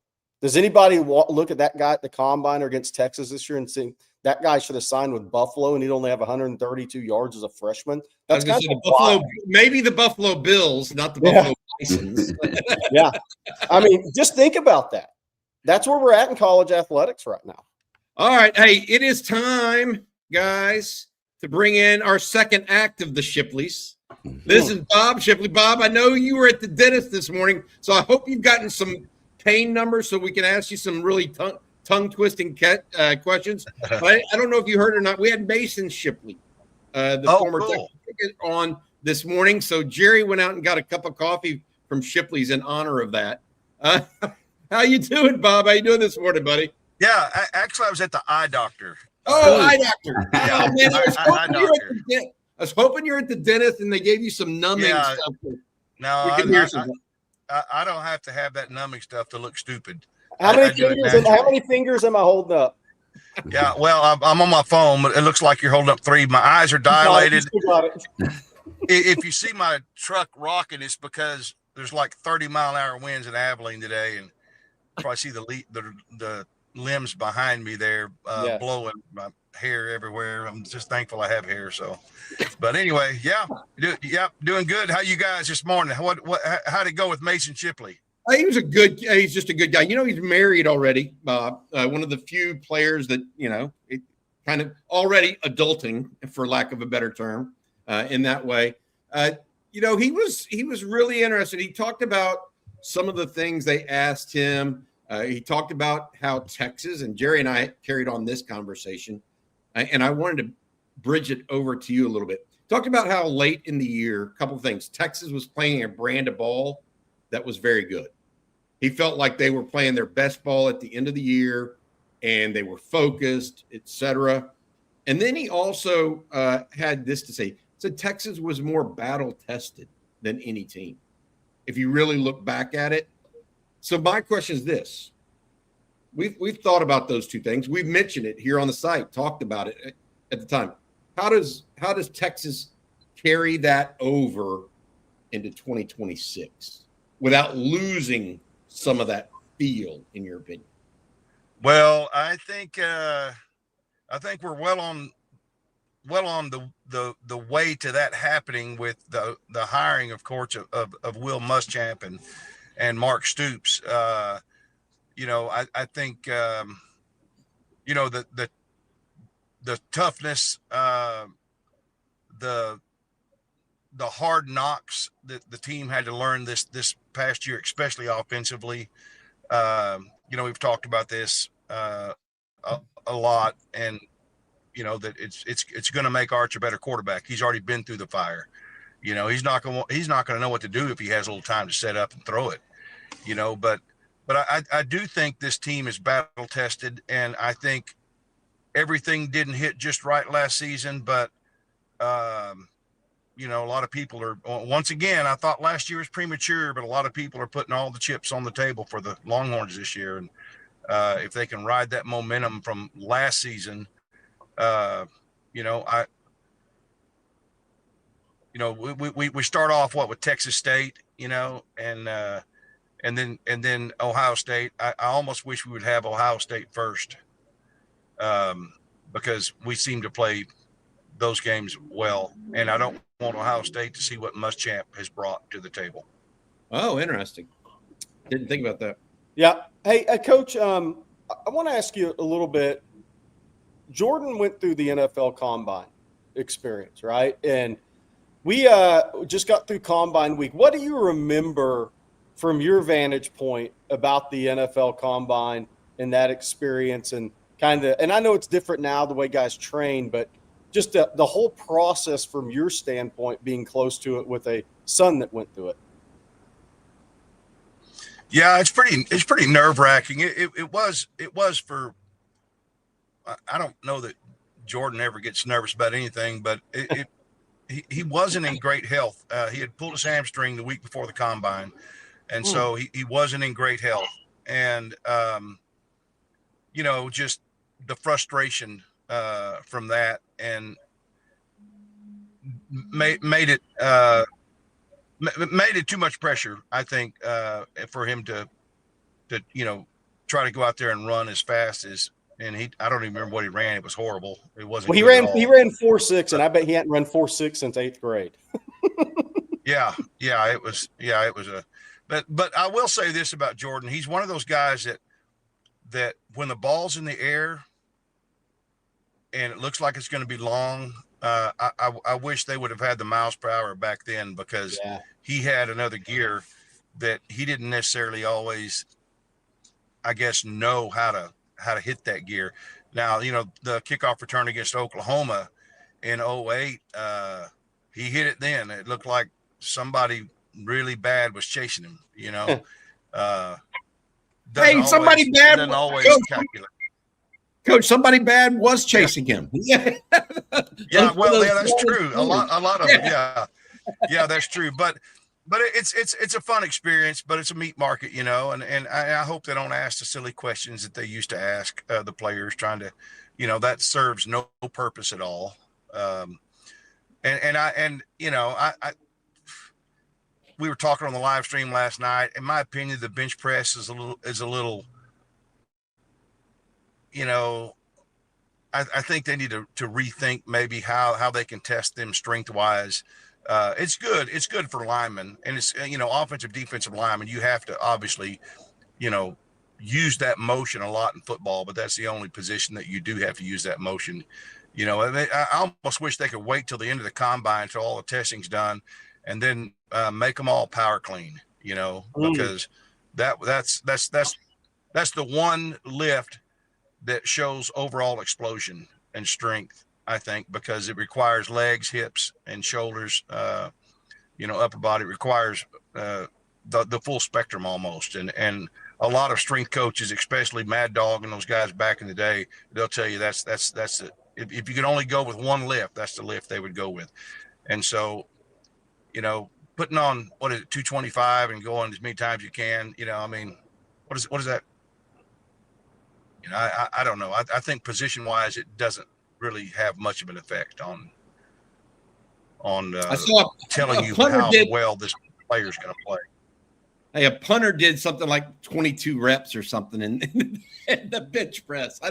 Does anybody look at that guy at the combine or against Texas this year and think that guy should have signed with Buffalo and he'd only have 132 yards as a freshman? That's kind of
maybe the Buffalo Bills, not the Buffalo Bisons.
Yeah. I mean, just think about that. That's where we're at in college athletics right now.
All right. Hey, it is time, guys, to bring in our second act of the Shipleys. This is Bob Shipley. Bob, I know you were at the dentist this morning, so I hope you've gotten some pain numbers so we can ask you some really tongue-twisting questions. But I don't know if you heard or not. We had Mason Shipley, the former Texas on this morning. So Jerry went out and got a cup of coffee from Shipley's in honor of that. How you doing, Bob? How you doing this morning, buddy?
Yeah, actually, I was at the eye doctor.
Oh, eye doctor.
Yeah,
Oh, man,
eye doctor.
I was hoping you were at the dentist and they gave you some numbing stuff.
No, I don't have to have that numbing stuff to look stupid.
How many fingers am I holding up?
Yeah, well, I'm on my phone, but it looks like you're holding up 3. My eyes are dilated.
Got it.
If you see my truck rocking, it's because there's like 30-mile-an-hour winds in Abilene today, and you probably see the limbs behind me there blowing. My hair everywhere. I'm just thankful I have hair. So, but anyway, doing good. How you guys this morning? How'd it go with Mason Shipley?
He's just a good guy. He's married already, Bob. One of the few players that, kind of already adulting, for lack of a better term, in that way. He was really interested. He talked about some of the things they asked him. He talked about how Texas, and Jerry and I carried on this conversation, and I wanted to bridge it over to you a little bit. Talked about how late in the year, a couple of things. Texas was playing a brand of ball that was very good. He felt like they were playing their best ball at the end of the year, and they were focused, etc. And then he also had this to say. Said Texas was more battle-tested than any team, if you really look back at it. So my question is this. We've thought about those two things. We've mentioned it here on the site, talked about it at the time. How does Texas carry that over into 2026 without losing some of that feel, in your opinion?
Well, I think we're well on the way to that happening with the hiring, of course, of Will Muschamp and Mark Stoops. I think the toughness, the hard knocks that the team had to learn this past year, especially offensively. We've talked about this a lot, and that it's going to make Arch a better quarterback. He's already been through the fire. He's not going to know what to do if he has a little time to set up and throw it. But I do think this team is battle tested, and I think everything didn't hit just right last season. But a lot of people are, once again, I thought last year was premature, but a lot of people are putting all the chips on the table for the Longhorns this year, and if they can ride that momentum from last season. We start off with Texas State, and then Ohio State. I almost wish we would have Ohio State first. because we seem to play those games well. And I don't want Ohio State to see what Muschamp has brought to the table.
Oh, interesting. Didn't think about that.
Yeah. Hey, Coach, I want to ask you a little bit. Jordan went through the NFL Combine experience, right? And we just got through Combine week. What do you remember from your vantage point about the NFL Combine and that experience, and and I know it's different now the way guys train, but just the whole process from your standpoint, being close to it with a son that went through it?
Yeah, it's pretty nerve-wracking. It was for, I don't know that Jordan ever gets nervous about anything, but he wasn't in great health. He had pulled his hamstring the week before the Combine, and so he wasn't in great health. And just the frustration from that, and made it too much pressure, I think, for him to try to go out there and run as fast as. And I don't even remember what he ran. It was horrible. It wasn't.
Well, he ran 4.6, and I bet he hadn't run 4.6 since 8th grade.
It was but I will say this about Jordan. He's one of those guys that when the ball's in the air and it looks like it's going to be long, I wish they would have had the miles per hour back then, because he had another gear that he didn't necessarily always, I guess, know how to hit that gear. Now, the kickoff return against Oklahoma in 2008, he hit it then. It looked like somebody really bad was chasing him,
Hey, somebody bad
doesn't always calculate.
Coach, somebody bad was chasing him.
Yeah, that's true. A lot of them. Yeah, that's true. But it's a fun experience, but it's a meat market, and I hope they don't ask the silly questions that they used to ask the players, trying to, that serves no purpose at all. We were talking on the live stream last night. In my opinion, the bench press is a little. I think they need to rethink maybe how they can test them strength wise. It's good. It's good for linemen, and it's, offensive, defensive linemen. You have to obviously, use that motion a lot in football, but that's the only position that you do have to use that motion. I almost wish they could wait till the end of the Combine until all the testing's done, and then make them all power clean. Because that's the one lift that shows overall explosion and strength, I think, because it requires legs, hips, and shoulders, upper body. It requires the full spectrum almost. And a lot of strength coaches, especially Mad Dog and those guys back in the day, they'll tell you that's it. If you could only go with one lift, that's the lift they would go with. And so, putting on, 225 and going as many times as you can, what is that? I don't know. I think position wise, it doesn't really have much of an effect on telling you how well this player is going to play.
Hey, a punter did something like 22 reps or something in the bench press. I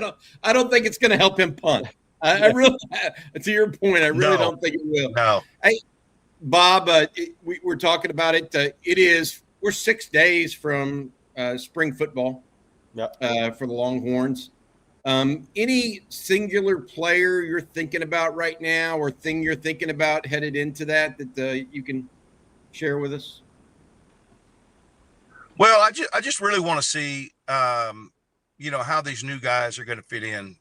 don't think it's going to help him punt. I really, to your point, I really don't think it will.
No.
Hey, Bob, we're talking about it. We're 6 days from spring football. For the Longhorns. Any singular player you're thinking about right now, or thing you're thinking about headed into that you can share with us?
Well, I just really want to see, how these new guys are going to fit in.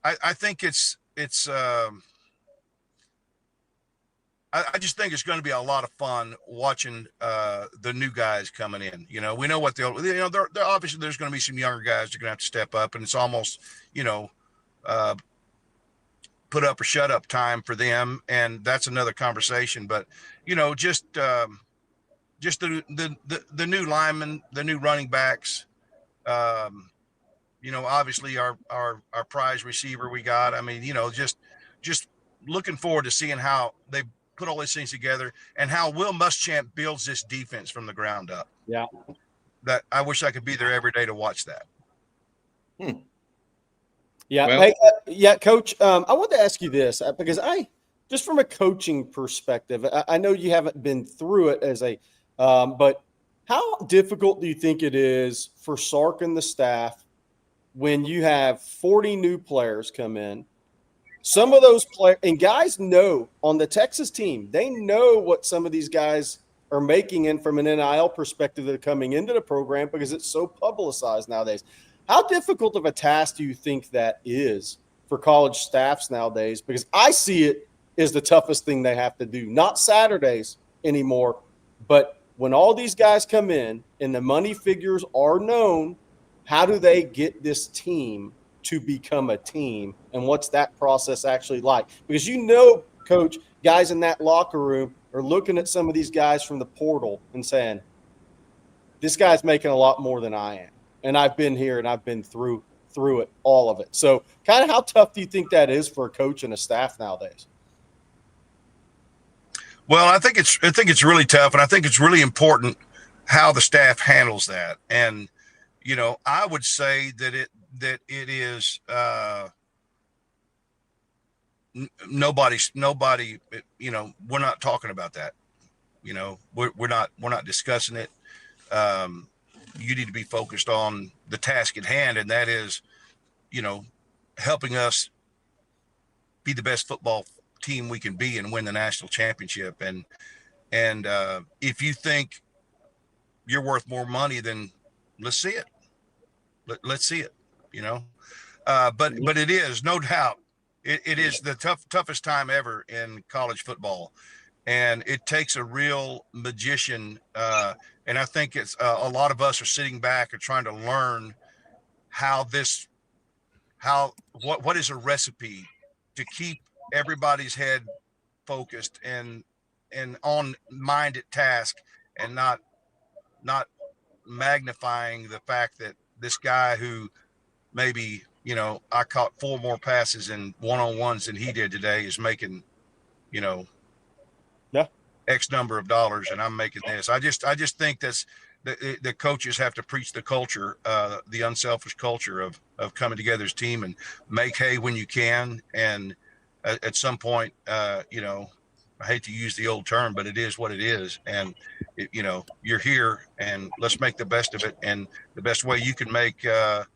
I think I just think it's going to be a lot of fun watching the new guys coming in. We know what they're obviously there's going to be some younger guys that are going to have to step up, and it's almost, put up or shut up time for them. And that's another conversation, but, just the new linemen, the new running backs, obviously our prize receiver we got. I mean, just looking forward to seeing how they put all these things together, and how Will Muschamp builds this defense from the ground up.
Yeah.
That I wish I could be there every day to watch that.
Yeah.
Well-
Hey, Coach, I want to ask you this because just from a coaching perspective, I know you haven't been through it but how difficult do you think it is for Sark and the staff when you have 40 new players come in? Some of those players and guys know on the Texas team, they know what some of these guys are making in from an NIL perspective that are coming into the program because it's so publicized nowadays. How difficult of a task do you think that is for college staffs nowadays? Because I see it as the toughest thing they have to do, not Saturdays anymore, but when all these guys come in and the money figures are known, how do they get this team to become a team? And what's that process actually like? Because Coach, guys in that locker room are looking at some of these guys from the portal and saying, this guy's making a lot more than I am. And I've been here and I've been through it, all of it. So kind of how tough do you think that is for a coach and a staff nowadays?
Well, I think it's really tough, and I think it's really important how the staff handles that. And I would say that it is nobody. We're not talking about that. We're not discussing it. You need to be focused on the task at hand, and that is, helping us be the best football team we can be and win the national championship. And if you think you're worth more money, then let's see it. Let's see it. But it is no doubt. It is the toughest time ever in college football, and it takes a real magician. And I think it's a lot of us are sitting back and trying to learn what is a recipe to keep everybody's head focused and on mind at task, and not magnifying the fact that this guy who maybe, I caught 4 more passes in one-on-ones than he did today is making, X number of dollars, and I'm making this. I just think that's the coaches have to preach the culture, the unselfish culture of coming together as a team and make hay when you can. And at some point, I hate to use the old term, but it is what it is. And you're here, and let's make the best of it. And the best way you can make the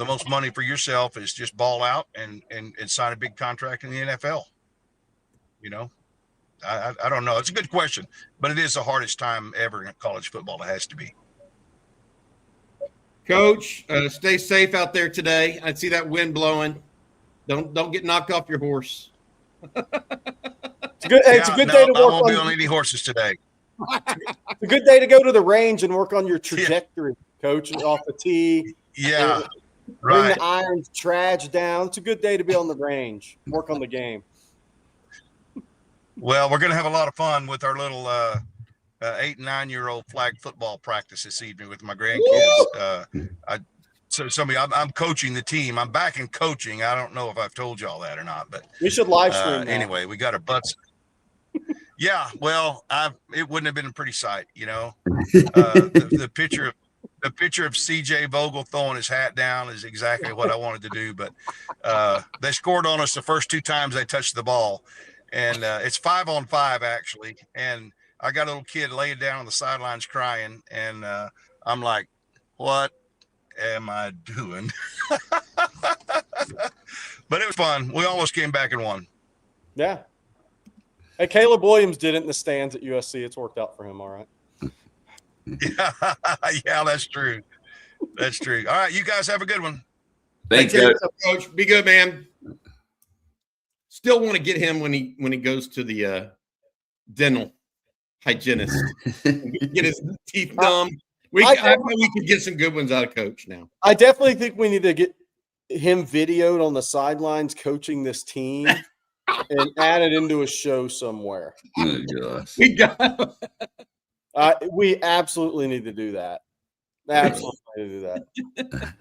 most money for yourself is just ball out and sign a big contract in the NFL. I don't know. It's a good question, but it is the hardest time ever in college football. It has to be.
Coach, stay safe out there today. I see that wind blowing. Don't get knocked off your horse.
It's a good day to work
I won't be on any horses today.
It's a good day to go to the range and work on your trajectory, Coach, off the tee.
Yeah,
bring
right.
the irons, trudge down. It's a good day to be on the range, work on the game.
Well, we're going to have a lot of fun with our little 8 and 9 year old flag football practice this evening with my grandkids. I'm coaching the team. I'm back in coaching. I don't know if I've told you all that or not, but
we should live stream that.
Anyway, we got our butts. Yeah, well, it wouldn't have been a pretty sight, the picture of CJ Vogel throwing his hat down is exactly what I wanted to do. But they scored on us the first 2 times they touched the ball. And it's 5-on-5 actually. And I got a little kid laying down on the sidelines crying. And I'm like, what am I doing? But it was fun. We almost came back and won.
Yeah. Hey, Caleb Williams did it in the stands at USC. It's worked out for him. All right.
Yeah, that's true. That's true. All right. You guys have a good one.
Thanks,
Coach. Be good, man. Still want to get him when he goes to the dental hygienist. Get his teeth done. I think we could get some good ones out of Coach now.
I definitely think we need to get him videoed on the sidelines coaching this team and add it into a show somewhere.
Oh, gosh.
We absolutely need to do that. Absolutely need to do that.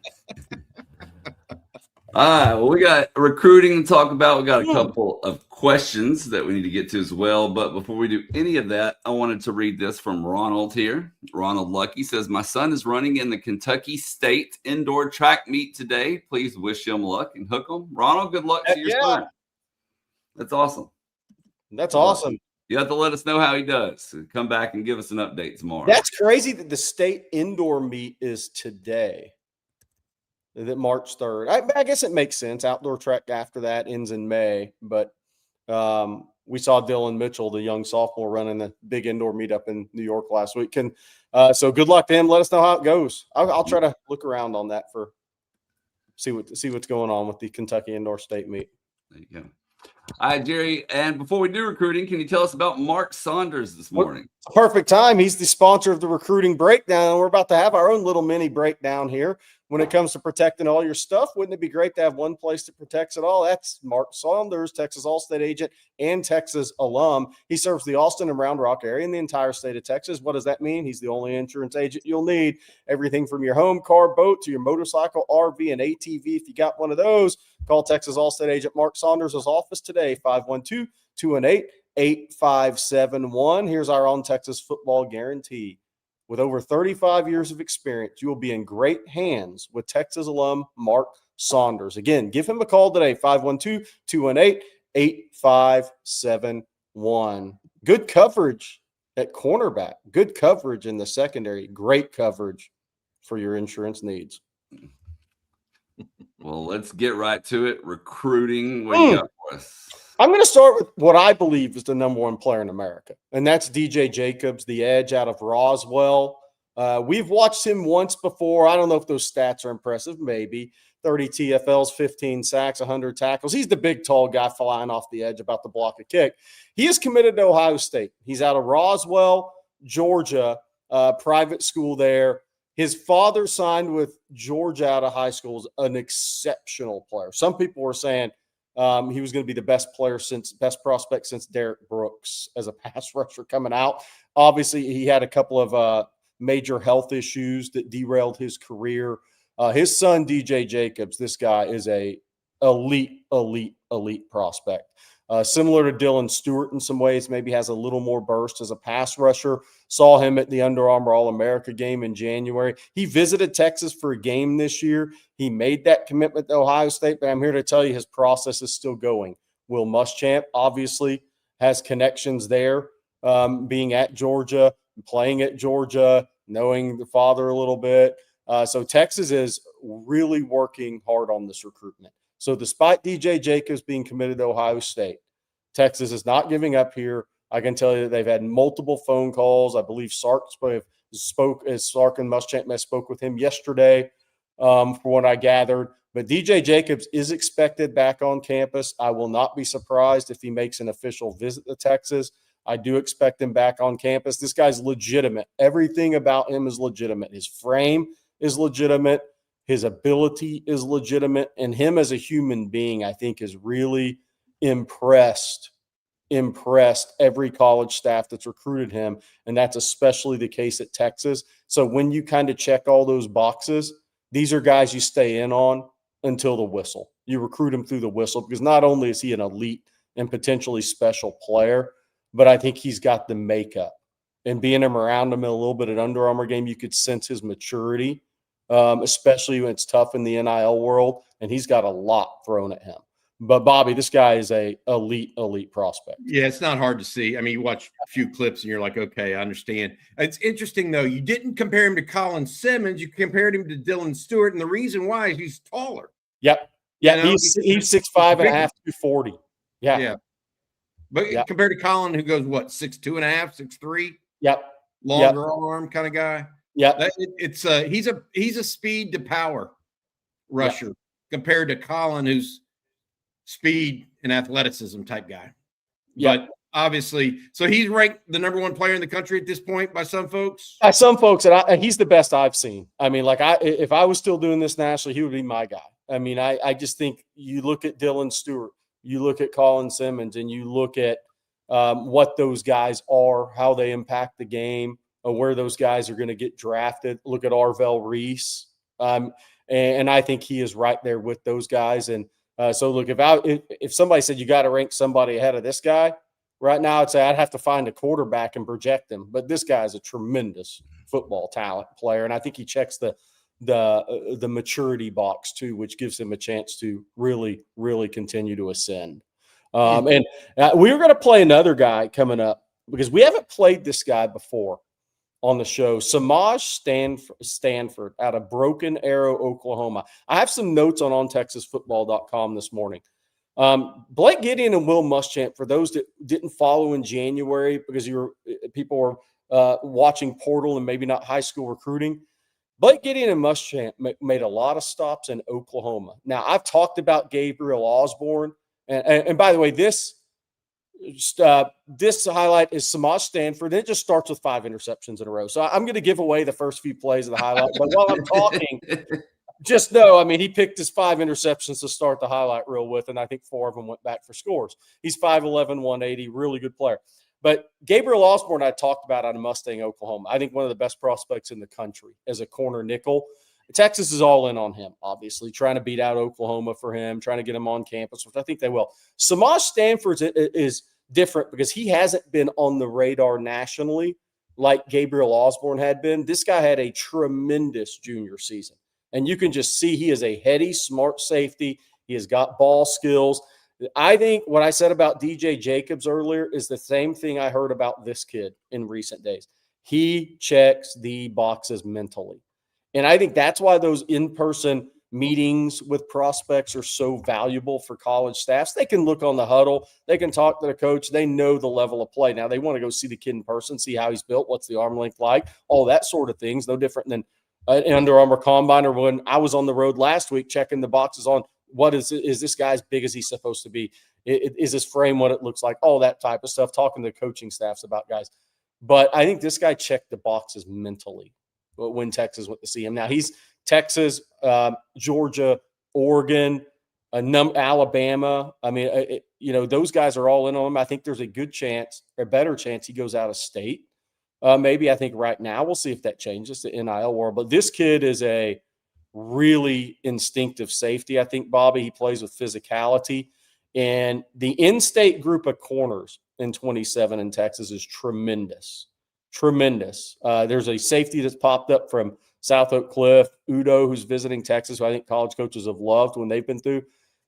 All right, well, we got recruiting to talk about. We got a couple of questions that we need to get to as well. But before we do any of that, I wanted to read this from Ronald here. Ronald Lucky says, my son is running in the Kentucky State indoor track meet today. Please wish him luck and hook him. Ronald, good luck to your son. That's awesome.
That's awesome.
You have to let us know how he does. Come back and give us an update tomorrow.
That's crazy that the state indoor meet is today. That March 3rd. I guess it makes sense. Outdoor track after that ends in May. But we saw Dylan Mitchell, the young sophomore, running the big indoor meetup in New York last week. So good luck to him. Let us know how it goes. I'll try to look around on that for see what's going on with the Kentucky Indoor State meet.
There you go. All right, Jerry. And before we do recruiting, can you tell us about Mark Saunders this morning?
Perfect time. He's the sponsor of the recruiting breakdown. We're about to have our own little mini breakdown here. When it comes to protecting all your stuff, wouldn't it be great to have one place that protects it all? That's Mark Saunders, Texas All-State agent and Texas alum. He serves the Austin and Round Rock area in the entire state of Texas. What does that mean? He's the only insurance agent you'll need. Everything from your home, car, boat, to your motorcycle, RV, and ATV. If you got one of those, call Texas All-State agent Mark Saunders' office today, 512-218-8571. Here's our own Texas football guarantee. With over 35 years of experience, you will be in great hands with Texas alum Mark Saunders. Again, give him a call today, 512-218-8571. Good coverage at cornerback. Good coverage in the secondary. Great coverage for your insurance needs.
Well, let's get right to it. Recruiting. What do you got for us?
I'm going to start with what I believe is the number one player in America, and that's DJ Jacobs, the edge out of Roswell. We've watched him once before. I don't know if those stats are impressive. Maybe 30 TFLs, 15 sacks, 100 tackles. He's the big, tall guy flying off the edge about to block a kick. He is committed to Ohio State. He's out of Roswell, Georgia, private school there. His father signed with Georgia out of high school as an exceptional player. Some people were saying he was going to be the best prospect since Derek Brooks as a pass rusher coming out. Obviously, he had a couple of major health issues that derailed his career. His son, DJ Jacobs, this guy is a elite prospect. Similar to Dylan Stewart in some ways, maybe has a little more burst as a pass rusher. Saw him at the Under Armour All-America game in January. He visited Texas for a game this year. He made that commitment to Ohio State, but I'm here to tell you his process is still going. Will Muschamp obviously has connections there, being at Georgia, playing at Georgia, knowing the father a little bit. So Texas is really working hard on this recruitment. So despite DJ Jacobs being committed to Ohio State, Texas is not giving up here. I can tell you that they've had multiple phone calls. I believe Sark and Muschamp spoke with him yesterday, for what I gathered. But DJ Jacobs is expected back on campus. I will not be surprised if he makes an official visit to Texas. I do expect him back on campus. This guy's legitimate. Everything about him is legitimate. His frame is legitimate. His ability is legitimate. And him as a human being, I think, is really impressed every college staff that's recruited him. And that's especially the case at Texas. So when you kind of check all those boxes, these are guys you stay in on until the whistle. You recruit him through the whistle because not only is he an elite and potentially special player, but I think he's got the makeup. And being around him a little bit at Under Armour game, you could sense his maturity, especially when it's tough in the NIL world. And he's got a lot thrown at him. But, Bobby, this guy is a elite prospect.
Yeah, it's not hard to see. I mean, you watch a few clips and you're like, okay, I understand. It's interesting, though. You didn't compare him to Colin Simmons. You compared him to Dylan Stewart. And the reason why is he's taller.
Yep. Yeah, you know, he's 6'5" and a half, 240. Yeah.
Yeah. But compared to Colin, who goes, what, 6'2" and a half, 6'3"?
Yep.
Longer arm kind of guy.
Yeah.
He's a speed to power rusher compared to Colin, who's speed and athleticism type guy. But obviously, so he's ranked the number one player in the country at this point by some folks.
By some folks, and he's the best I've seen. I mean, if I was still doing this nationally, he would be my guy. I mean, I just think you look at Dylan Stewart, you look at Colin Simmons, and you look at what those guys are, how they impact the game, where those guys are going to get drafted. Look at Arvell Reese. And I think he is right there with those guys. And so, look, if somebody said you got to rank somebody ahead of this guy right now, I'd say I'd have to find a quarterback and project him. But this guy is a tremendous football talent player, and I think he checks the maturity box too, which gives him a chance to really, really continue to ascend. And we were going to play another guy coming up because we haven't played this guy before on the show. Samaj Stanford out of Broken Arrow, Oklahoma. I have some notes on ontexasfootball.com this morning. Blake Gideon and Will Muschamp, for those that didn't follow in January because people were watching portal and maybe not high school recruiting, Blake Gideon and Muschamp made a lot of stops in Oklahoma. Now, I've talked about Gabriel Osborne. And by the way, this highlight is Samaj Stanford. It just starts with 5 interceptions in a row. So I'm going to give away the first few plays of the highlight. But while I'm talking, just know, I mean, he picked his 5 interceptions to start the highlight reel with, and I think 4 of them went back for scores. He's 5'11", 180, really good player. But Gabriel Osborne, I talked about out of Mustang, Oklahoma. I think one of the best prospects in the country as a corner nickel. Texas is all in on him, obviously, trying to beat out Oklahoma for him, trying to get him on campus, which I think they will. Samaj Stanford is different because he hasn't been on the radar nationally like Gabriel Osborne had been. This guy had a tremendous junior season, and you can just see he is a heady, smart safety. He has got ball skills. I think what I said about DJ Jacobs earlier is the same thing I heard about this kid in recent days. He checks the boxes mentally. And I think that's why those in-person meetings with prospects are so valuable for college staffs. They can look on the huddle. They can talk to the coach. They know the level of play. Now, they want to go see the kid in person, see how he's built, what's the arm length like, all that sort of things. No different than an Under Armour combine or when I was on the road last week checking the boxes on what is this guy as big as he's supposed to be? Is his frame what it looks like? All that type of stuff, talking to coaching staffs about guys. But I think this guy checked the boxes mentally when Texas went to see him. Now, he's Texas, Georgia, Oregon, Alabama. I mean, those guys are all in on him. I think there's a good chance, a better chance he goes out of state. Maybe I think right now we'll see if that changes the NIL world. But this kid is a really instinctive safety. I think, Bobby, he plays with physicality. And the in-state group of corners in 27 in Texas is tremendous. Tremendous. There's a safety that's popped up from South Oak Cliff, Udo, who's visiting Texas, who I think college coaches have loved when they've been through.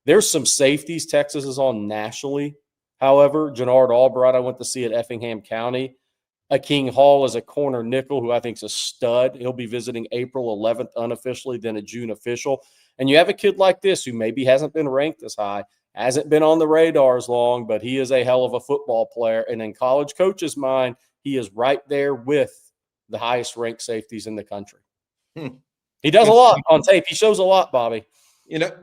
There's some safeties Texas is on nationally. However, Jannard Albright, I went to see at Effingham County. King Hall is a corner nickel who I think is a stud. He'll be visiting April 11th unofficially, then a June official. And you have a kid like this who maybe hasn't been ranked as high, hasn't been on the radar as long, but he is a hell of a football player. And in college coaches' mind, he is right there with the highest ranked safeties in the country. He does a lot on tape. He shows a lot, Bobby.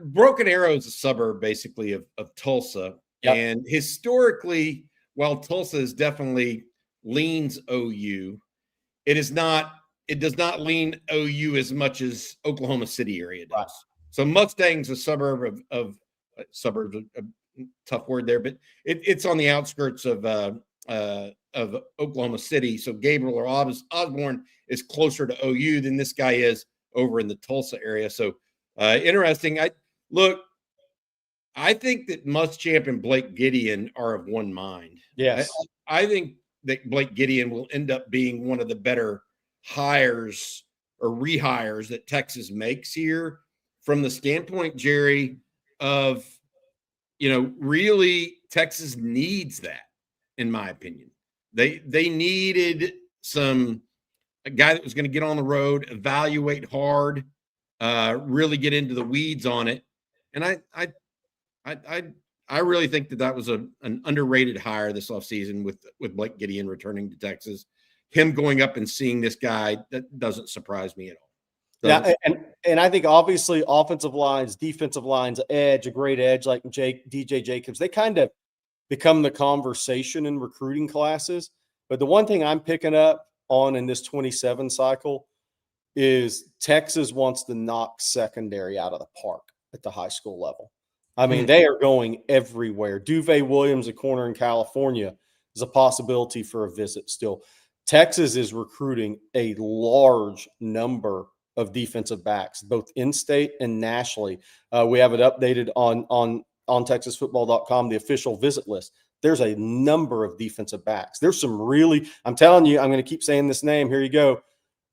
Broken Arrow is a suburb basically of Tulsa. Yep. And historically, while Tulsa is definitely leans OU, it does not lean OU as much as Oklahoma City area does. Right. So Mustang's a suburb of suburbs, a tough word there, but it's on the outskirts of Oklahoma City. So Gabriel or Osborne is closer to OU than this guy is over in the Tulsa area. So interesting. I think that Muschamp and Blake Gideon are of one mind.
Yes.
I think that Blake Gideon will end up being one of the better hires or rehires that Texas makes here from the standpoint, Jerry, of, really Texas needs that, in my opinion. They needed a guy that was going to get on the road, evaluate hard, really get into the weeds on it. And I really think that was an underrated hire this offseason with Blake Gideon returning to Texas. Him going up and seeing this guy, that doesn't surprise me at all.
Yeah, and I think obviously offensive lines, defensive lines, a great edge like DJ Jacobs, they kind of become the conversation in recruiting classes. But the one thing I'm picking up on in this 27 cycle is Texas wants to knock secondary out of the park at the high school level. I mean, they are going everywhere. Duve Williams, a corner in California, is a possibility for a visit still. Texas is recruiting a large number of defensive backs, both in-state and nationally. We have it updated on TexasFootball.com, the official visit list. There's a number of defensive backs. There's some really, I'm telling you, I'm going to keep saying this name. Here you go.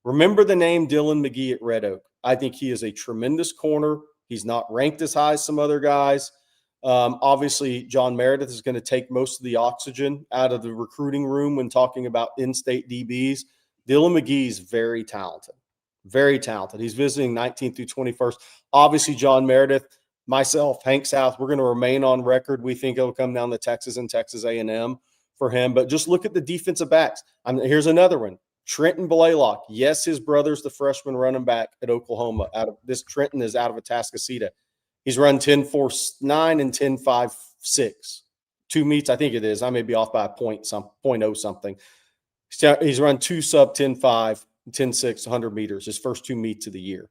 Remember the name Dylan McGee at Red Oak. I think he is a tremendous corner. He's not ranked as high as some other guys. Obviously, John Meredith is going to take most of the oxygen out of the recruiting room when talking about in-state DBs. Dylan McGee is very talented. Very talented. He's visiting 19th through 21st. Obviously, John Meredith, myself, Hank South, we're going to remain on record. We think it'll come down to Texas and Texas A&M for him. But just look at the defensive backs. Here's another one. Trenton Blaylock. Yes, his brother's the freshman running back at Oklahoma. Trenton is out of Atascocita. He's run 10.49 and 10.56. 2 meets, I think it is. I may be off by a point, 0.0 something. He's run 2 sub 10.5, 10.6, 100 meters, his first 2 meets of the year.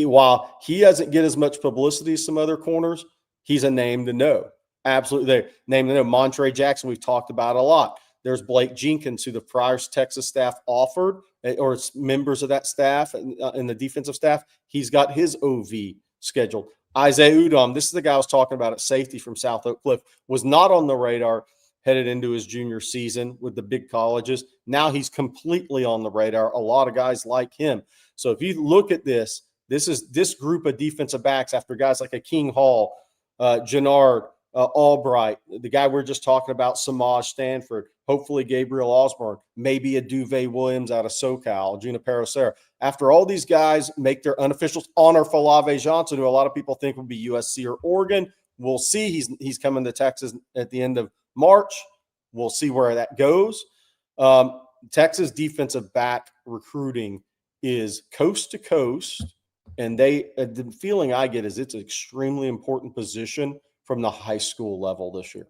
While he doesn't get as much publicity as some other corners, he's a name to know. Absolutely. Name to know. Montre Jackson, we've talked about a lot. There's Blake Jenkins, who the prior Texas staff offered, or it's members of that staff and the defensive staff. He's got his OV scheduled. Isaiah Udom, this is the guy I was talking about at safety from South Oak Cliff, was not on the radar headed into his junior season with the big colleges. Now he's completely on the radar. A lot of guys like him. So if you look at this group of defensive backs after guys like a King Hall, Jannard, Albright, the guy we're just talking about, Samaj Stanford, hopefully Gabriel Osborne, maybe a Duve Williams out of SoCal, Junipero Serra. After all these guys make their unofficial honor Falave Johnson, who a lot of people think would be USC or Oregon. We'll see. He's coming to Texas at the end of March. We'll see where that goes. Texas defensive back recruiting is coast to coast, and the feeling I get is it's an extremely important position from the high school level this year.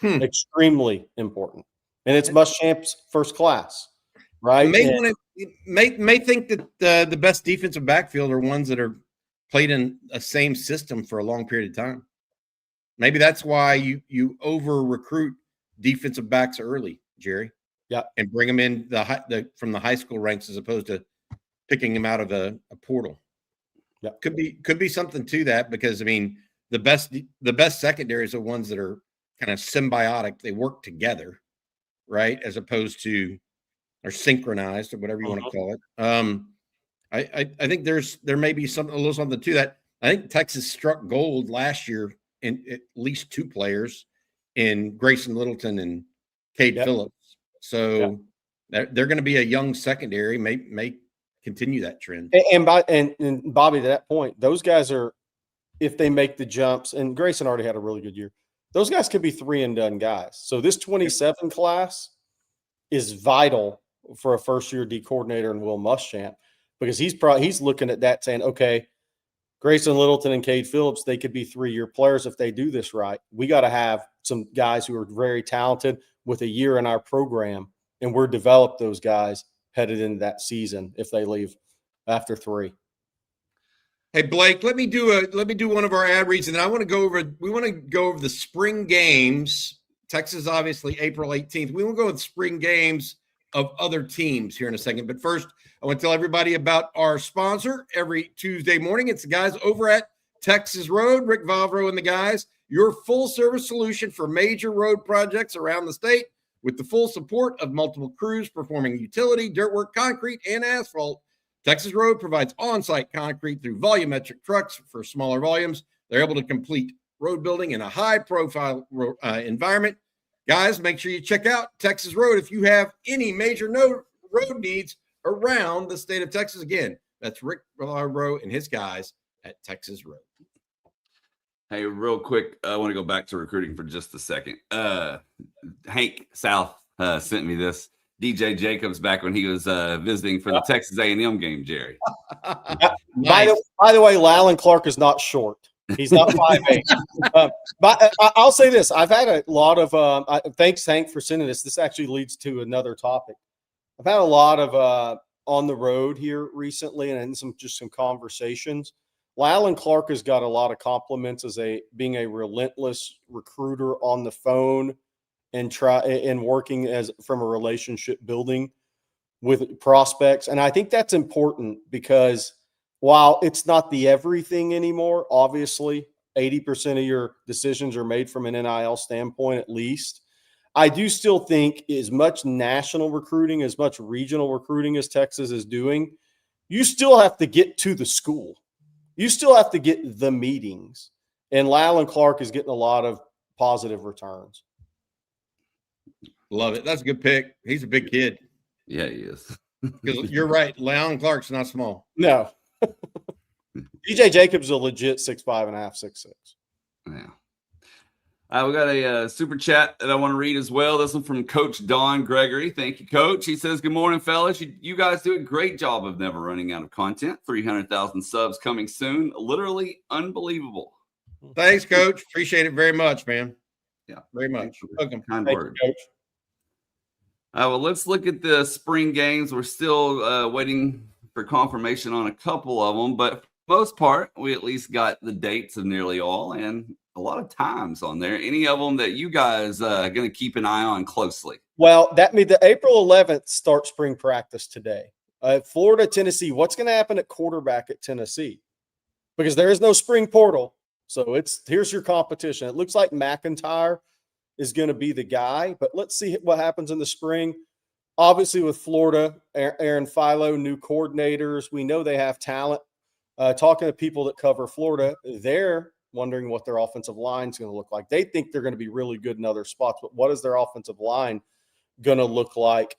Extremely important. And it's Muschamp's first class, right?
May think that the best defensive backfield are ones that are played in a same system for a long period of time. Maybe that's why you over recruit defensive backs early, Jerry.
Yeah,
and bring them in from the high school ranks as opposed to picking them out of a portal.
Yeah,
could be something to that, because I mean the best secondaries are ones that are kind of symbiotic. They work together, right? As opposed to or synchronized, or whatever you want to call it. I think there may be a little something to that. I think Texas struck gold last year in at least 2 players in Grayson Littleton and Cade Phillips. So they're going to be a young secondary, may continue that trend.
And Bobby, to that point, those guys are, if they make the jumps, and Grayson already had a really good year, those guys could be 3-and-done guys. So this 27 class is vital for a first-year D coordinator in Will Muschamp, because he's looking at that saying, okay, Grayson Littleton and Cade Phillips, they could be 3-year players if they do this right. We got to have some guys who are very talented with a year in our program, and we're develop those guys headed into that season if they leave after 3.
Hey Blake, let me do one of our ad reads, and then we want to go over the spring games. Texas, obviously, April 18th. We will go with spring games of other teams here in a second. But first, I want to tell everybody about our sponsor every Tuesday morning. It's the guys over at Texas Road, Rick Vavro and the guys, your full-service solution for major road projects around the state, with the full support of multiple crews performing utility, dirt work, concrete, and asphalt. Texas Road provides on-site concrete through volumetric trucks for smaller volumes. They're able to complete road building in a high-profile environment. Guys, make sure you check out Texas Road if you have any major road needs around the state of Texas. Again, that's Rick Vavro and his guys at Texas Road.
Hey, real quick, I want to go back to recruiting for just a second. Hank South sent me this. DJ Jacobs back when he was visiting for the Texas A&M game, Jerry.
Nice. By the way, Lallen Clark is not short. He's not 5'8". But I'll say this. I've had a lot of thanks, Hank, for sending this. This actually leads to another topic. I've had a lot of on the road here recently, and some conversations. Lallen Clark has got a lot of compliments as being a relentless recruiter on the phone and working as from a relationship building with prospects. And I think that's important because while it's not the everything anymore, obviously 80% of your decisions are made from an NIL standpoint, at least. I do still think as much national recruiting, as much regional recruiting as Texas is doing, you still have to get to the school. You still have to get the meetings. And Lyle and Clark is getting a lot of positive returns.
Love it. That's a good pick. He's a big kid.
Yeah, he is.
Because you're right. Leon Clark's not small.
No. DJ Jacobs is a legit 6'5.5", 6'6".
Yeah. We got a super chat that I want to read as well. This one from Coach Don Gregory. Thank you, Coach. He says, good morning, fellas. You guys do a great job of never running out of content. 300,000 subs coming soon. Literally unbelievable.
Thanks, Coach. Appreciate it very much, man.
Yeah.
Very much.
Welcome. Kind
Thank
word.
you, Coach.
Well, let's look at the spring games. We're still waiting for confirmation on a couple of them, but for the most part, we at least got the dates of nearly all and a lot of times on there. Any of them that you guys are going to keep an eye on closely?
Well, that means the April 11th start spring practice today. Florida, Tennessee. What's going to happen at quarterback at Tennessee? Because there is no spring portal. So here's your competition. It looks like McIntyre is going to be the guy, but let's see what happens in the spring. Obviously, with Florida, Aaron Philo, new coordinators, we know they have talent. Talking to people that cover Florida, they're wondering what their offensive line is going to look like. They think they're going to be really good in other spots, but what is their offensive line going to look like?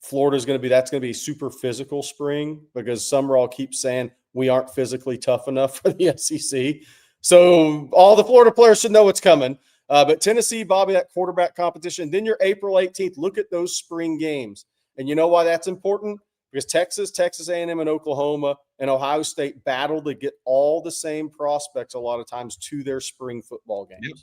Florida's going to be, that's going to be a super physical spring because Summerall keeps saying we aren't physically tough enough for the SEC. So all the Florida players should know it's coming. But Tennessee, Bobby, that quarterback competition. Then your April 18th, look at those spring games. And you know why that's important? Because Texas A&M, and Oklahoma and Ohio State battle to get all the same prospects a lot of times to their spring football games. Yep.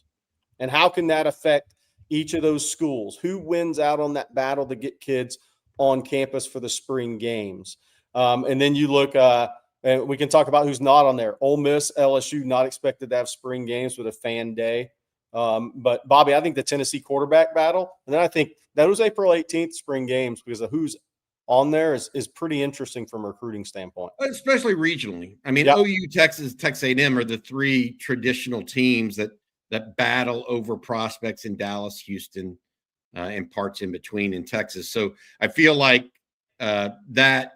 And how can that affect each of those schools? Who wins out on that battle to get kids on campus for the spring games? And then you look and we can talk about who's not on there. Ole Miss, LSU, not expected to have spring games with a fan day. But Bobby, I think the Tennessee quarterback battle, and then I think those April 18th spring games, because of who's on there is pretty interesting from a recruiting standpoint.
Especially regionally. I mean,
yep.
OU, Texas, Texas A&M are the three traditional teams that battle over prospects in Dallas, Houston, and parts in between in Texas. So I feel like that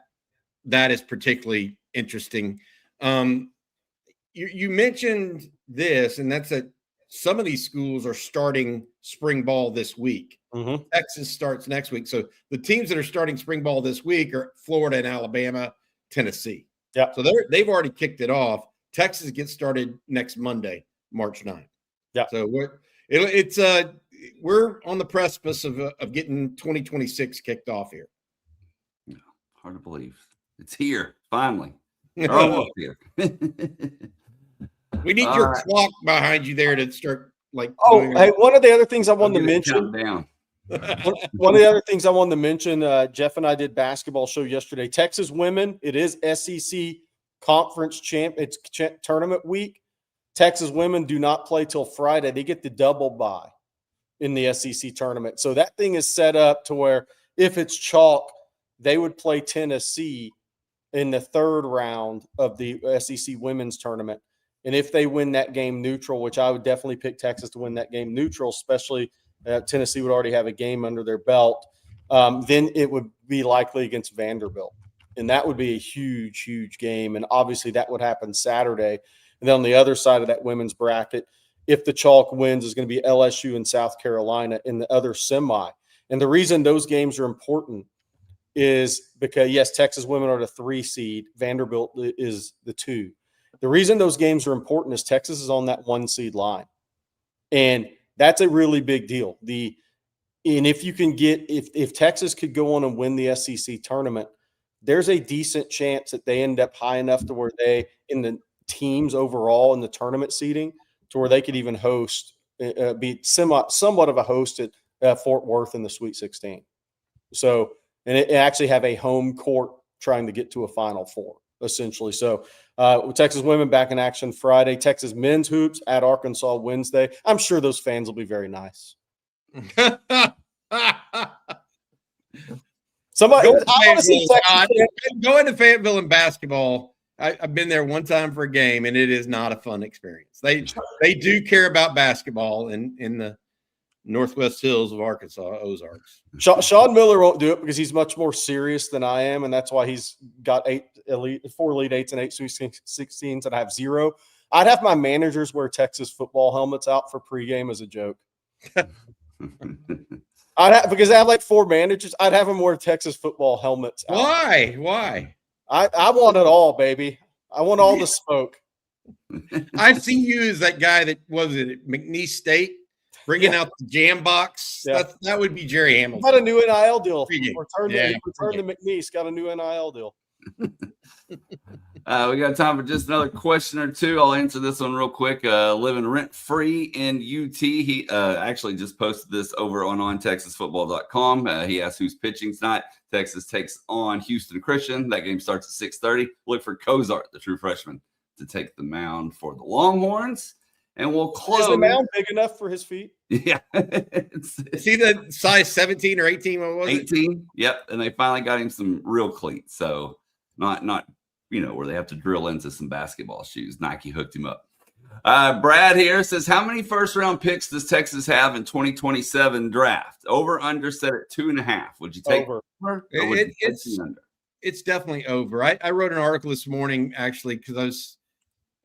is particularly interesting. You mentioned this, and that's that some of these schools are starting spring ball this week.
Mm-hmm.
Texas starts next week. So the teams that are starting spring ball this week are Florida and Alabama, Tennessee.
Yeah.
So they've already kicked it off. Texas gets started next Monday, March 9th.
Yeah.
So we're on the precipice of getting 2026 kicked off here.
Yeah, hard to believe. It's here, finally. Almost here.
We need your clock behind you there to start like.
Hey, one of the other things I wanted to mention. One of the other things I wanted to mention, Jeff and I did basketball show yesterday. Texas women, it is SEC conference tournament week. Texas women do not play till Friday. They get the double bye in the SEC tournament. So that thing is set up to where if it's chalk, they would play Tennessee in the third round of the SEC women's tournament. And if they win that game neutral, which I would definitely pick Texas to win that game neutral, especially Tennessee would already have a game under their belt, then it would be likely against Vanderbilt. And that would be a huge, huge game. And obviously that would happen Saturday. And then on the other side of that women's bracket, if the chalk wins, is going to be LSU and South Carolina in the other semi. And the reason those games are important is because, yes, Texas women are the 3 seed. Vanderbilt is the 2. The reason those games are important is Texas is on that 1 seed line. And that's a really big deal. And if you can get – if Texas could go on and win the SEC tournament, there's a decent chance that they end up high enough to where they – in the teams overall in the tournament seeding to where they could even host be somewhat of a host at Fort Worth in the Sweet 16. So – and it actually have a home court trying to get to a Final Four, essentially. So Texas women back in action Friday. Texas men's hoops at Arkansas Wednesday. I'm sure those fans will be very nice. Somebody,
Go to
I want to see
Fayetteville.
Texas.
Going to Fayetteville in basketball, I've been there one time for a game, and it is not a fun experience. They do care about basketball in the Northwest Hills of Arkansas, Ozarks.
Sean Miller won't do it because he's much more serious than I am, and that's why he's got 4 Elite Eights and 8 Sweet 16s, and I have 0. I'd have my managers wear Texas football helmets out for pregame as a joke. Because I have like 4 managers. I'd have them wear Texas football helmets out.
Why?
I want it all, baby. I want all the smoke.
I see you as that guy that was it at McNeese State bringing out the jam box.
Yeah.
That would be Jerry Hamilton.
Got a new NIL deal.
Pregame.
Return
Yeah,
to McNeese. Got a new NIL deal.
We got time for just another question or two. I'll answer this one real quick. Living rent-free in UT. He actually just posted this over on OnTexasFootball.com. He asked who's pitching tonight. Texas takes on Houston Christian. That game starts at 6:30. Look for Cozart, the true freshman, to take the mound for the Longhorns. And we'll close.
Is the mound big enough for his feet?
Yeah.
Is he the size 17 or 18? What was
18.
it?
Yep. And they finally got him some real cleats. So not where they have to drill into some basketball shoes. Nike hooked him up. Brad here says, how many first-round picks does Texas have in 2027 draft? Over, under, set at 2.5. Would you take over? Or would you take under?
It's definitely over. I wrote an article this morning, actually, because I was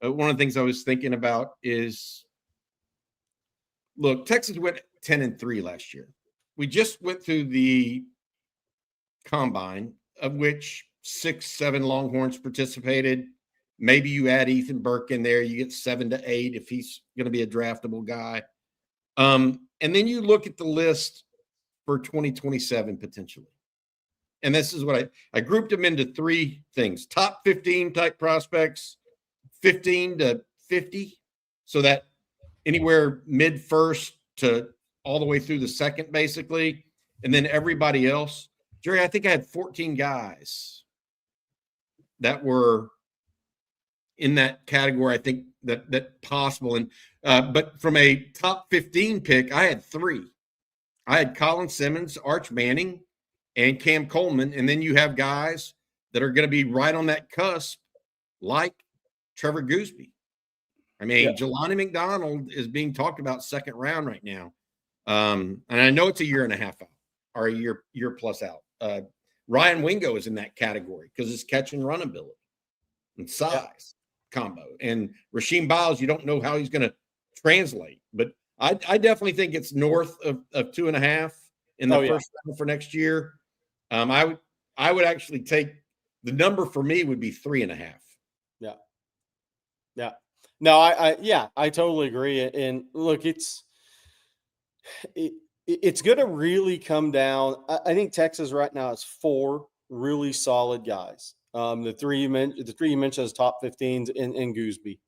one of the things I was thinking about is, look, Texas went 10-3 last year. We just went through the combine, of which 6-7 Longhorns participated. Maybe you add Ethan Burke in there, you get 7 to 8 if he's going to be a draftable guy. And then you look at the list for 2027 potentially. And this is what I grouped them into 3 things: top 15 type prospects, 15 to 50, so that anywhere mid first to all the way through the second, basically, and then everybody else. Jerry, I think I had 14 guys that were in that category. I think that possible. And but from a top 15 pick, I had 3. I had Colin Simmons, Arch Manning, and Cam Coleman. And then you have guys that are going to be right on that cusp, like Trevor Gooseby. I mean, Jelani McDonald is being talked about second round right now. And I know it's a year and a half out, or a year plus out. Ryan Wingo is in that category because it's catch and run ability and size combo. And Rasheem Biles, you don't know how he's going to translate. But I definitely think it's north of 2.5 in the first round for next year. I would actually take the number for me would be 3.5.
Yeah. No, I totally agree. And look, it's going to really come down. I think Texas right now is 4 really solid guys. The three you mentioned as top 15s in Gooseby.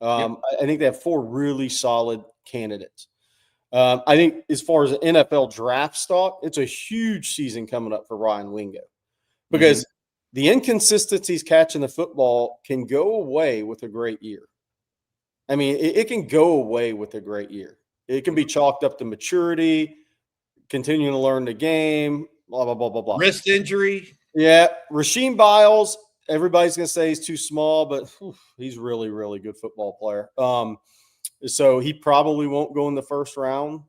I think they have 4 really solid candidates. I think as far as the NFL draft stock, it's a huge season coming up for Ryan Wingo because the inconsistencies catching the football can go away with a great year. I mean, it can go away with a great year. It can be chalked up to maturity, continuing to learn the game, blah, blah, blah, blah, blah.
Wrist injury.
Yeah. Rasheem Biles, everybody's going to say he's too small, but he's really, really good football player. So he probably won't go in the first round,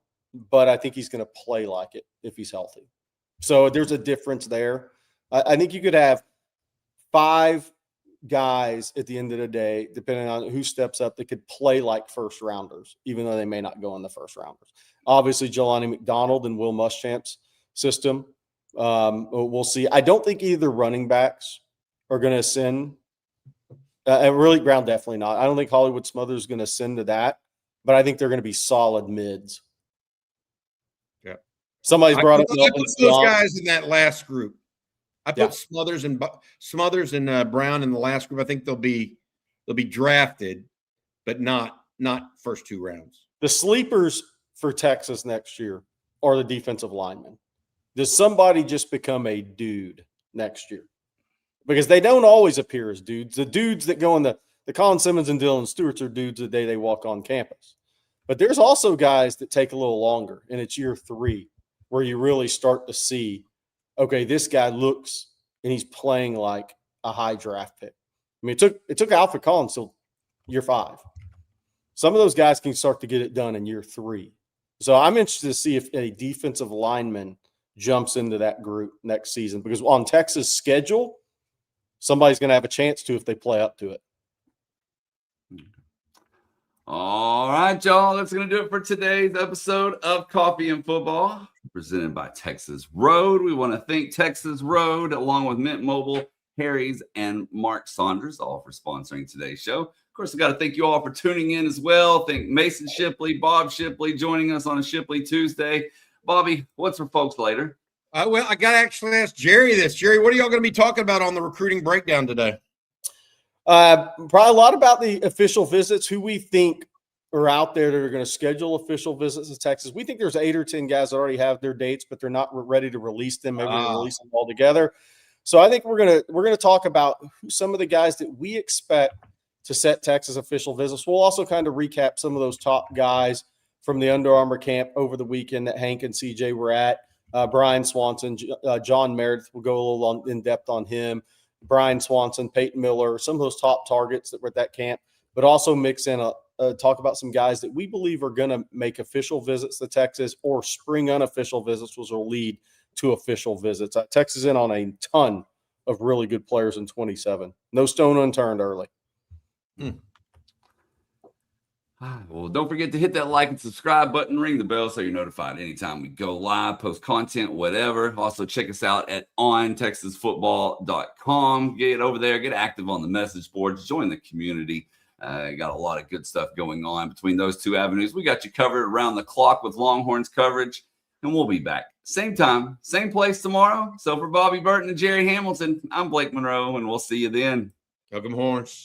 but I think he's going to play like it if he's healthy. So there's a difference there. I think you could have 5 guys at the end of the day, depending on who steps up, that could play like first rounders, even though they may not go in the first rounders. Obviously, Jelani McDonald and Will Muschamp's system. We'll see. I don't think either running backs are going to ascend. Really, Brown definitely not. I don't think Hollywood Smothers is going to ascend to that, but I think they're going to be solid mids.
Yeah.
Somebody's brought up
those guys in that last group. I put Smothers and Brown in the last group. I think they'll be drafted, but not first 2 rounds.
The sleepers for Texas next year are the defensive linemen. Does somebody just become a dude next year? Because they don't always appear as dudes. The dudes that go in the Colin Simmons and Dylan Stewarts are dudes the day they walk on campus. But there's also guys that take a little longer, and it's year 3 where you really start to see okay, this guy looks and he's playing like a high draft pick. I mean, it took Alfred Collins till year 5. Some of those guys can start to get it done in year 3. So I'm interested to see if a defensive lineman jumps into that group next season, because on Texas' schedule, somebody's going to have a chance to if they play up to it.
All right, y'all. That's going to do it for today's episode of Coffee and Football, presented by Texas Road. We want to thank Texas Road, along with Mint Mobile, Harry's, and Mark Saunders, all for sponsoring today's show. Of course, I got to thank you all for tuning in as well. Thank Mason Shipley, Bob Shipley, joining us on a Shipley Tuesday. Bobby, what's for folks later?
Well, I got to actually ask Jerry this. Jerry, what are y'all going to be talking about on the recruiting breakdown today?
Probably a lot about the official visits, who we think are out there that are going to schedule official visits to Texas. We think there's 8 or 10 guys that already have their dates, but they're not ready to release them. Maybe they'll release them all together. So I think we're gonna talk about some of the guys that we expect to set Texas official visits. We'll also kind of recap some of those top guys from the Under Armour camp over the weekend that Hank and CJ were at. Brian Swanson, John Meredith. We'll go a little in depth on him. Brian Swanson, Peyton Miller, some of those top targets that were at that camp, but also mix in talk about some guys that we believe are going to make official visits to Texas or spring unofficial visits, which will lead to official visits. Texas is in on a ton of really good players in 27. No stone unturned early.
Well, don't forget to hit that like and subscribe button, ring the bell so you're notified anytime we go live, post content, whatever. Also, check us out at ontexasfootball.com. Get over there, get active on the message boards, join the community. Got a lot of good stuff going on between those 2 avenues. We got you covered around the clock with Longhorns coverage, and we'll be back same time, same place tomorrow. So for Bobby Burton and Jerry Hamilton, I'm Blake Monroe, and we'll see you then.
Welcome, Horns.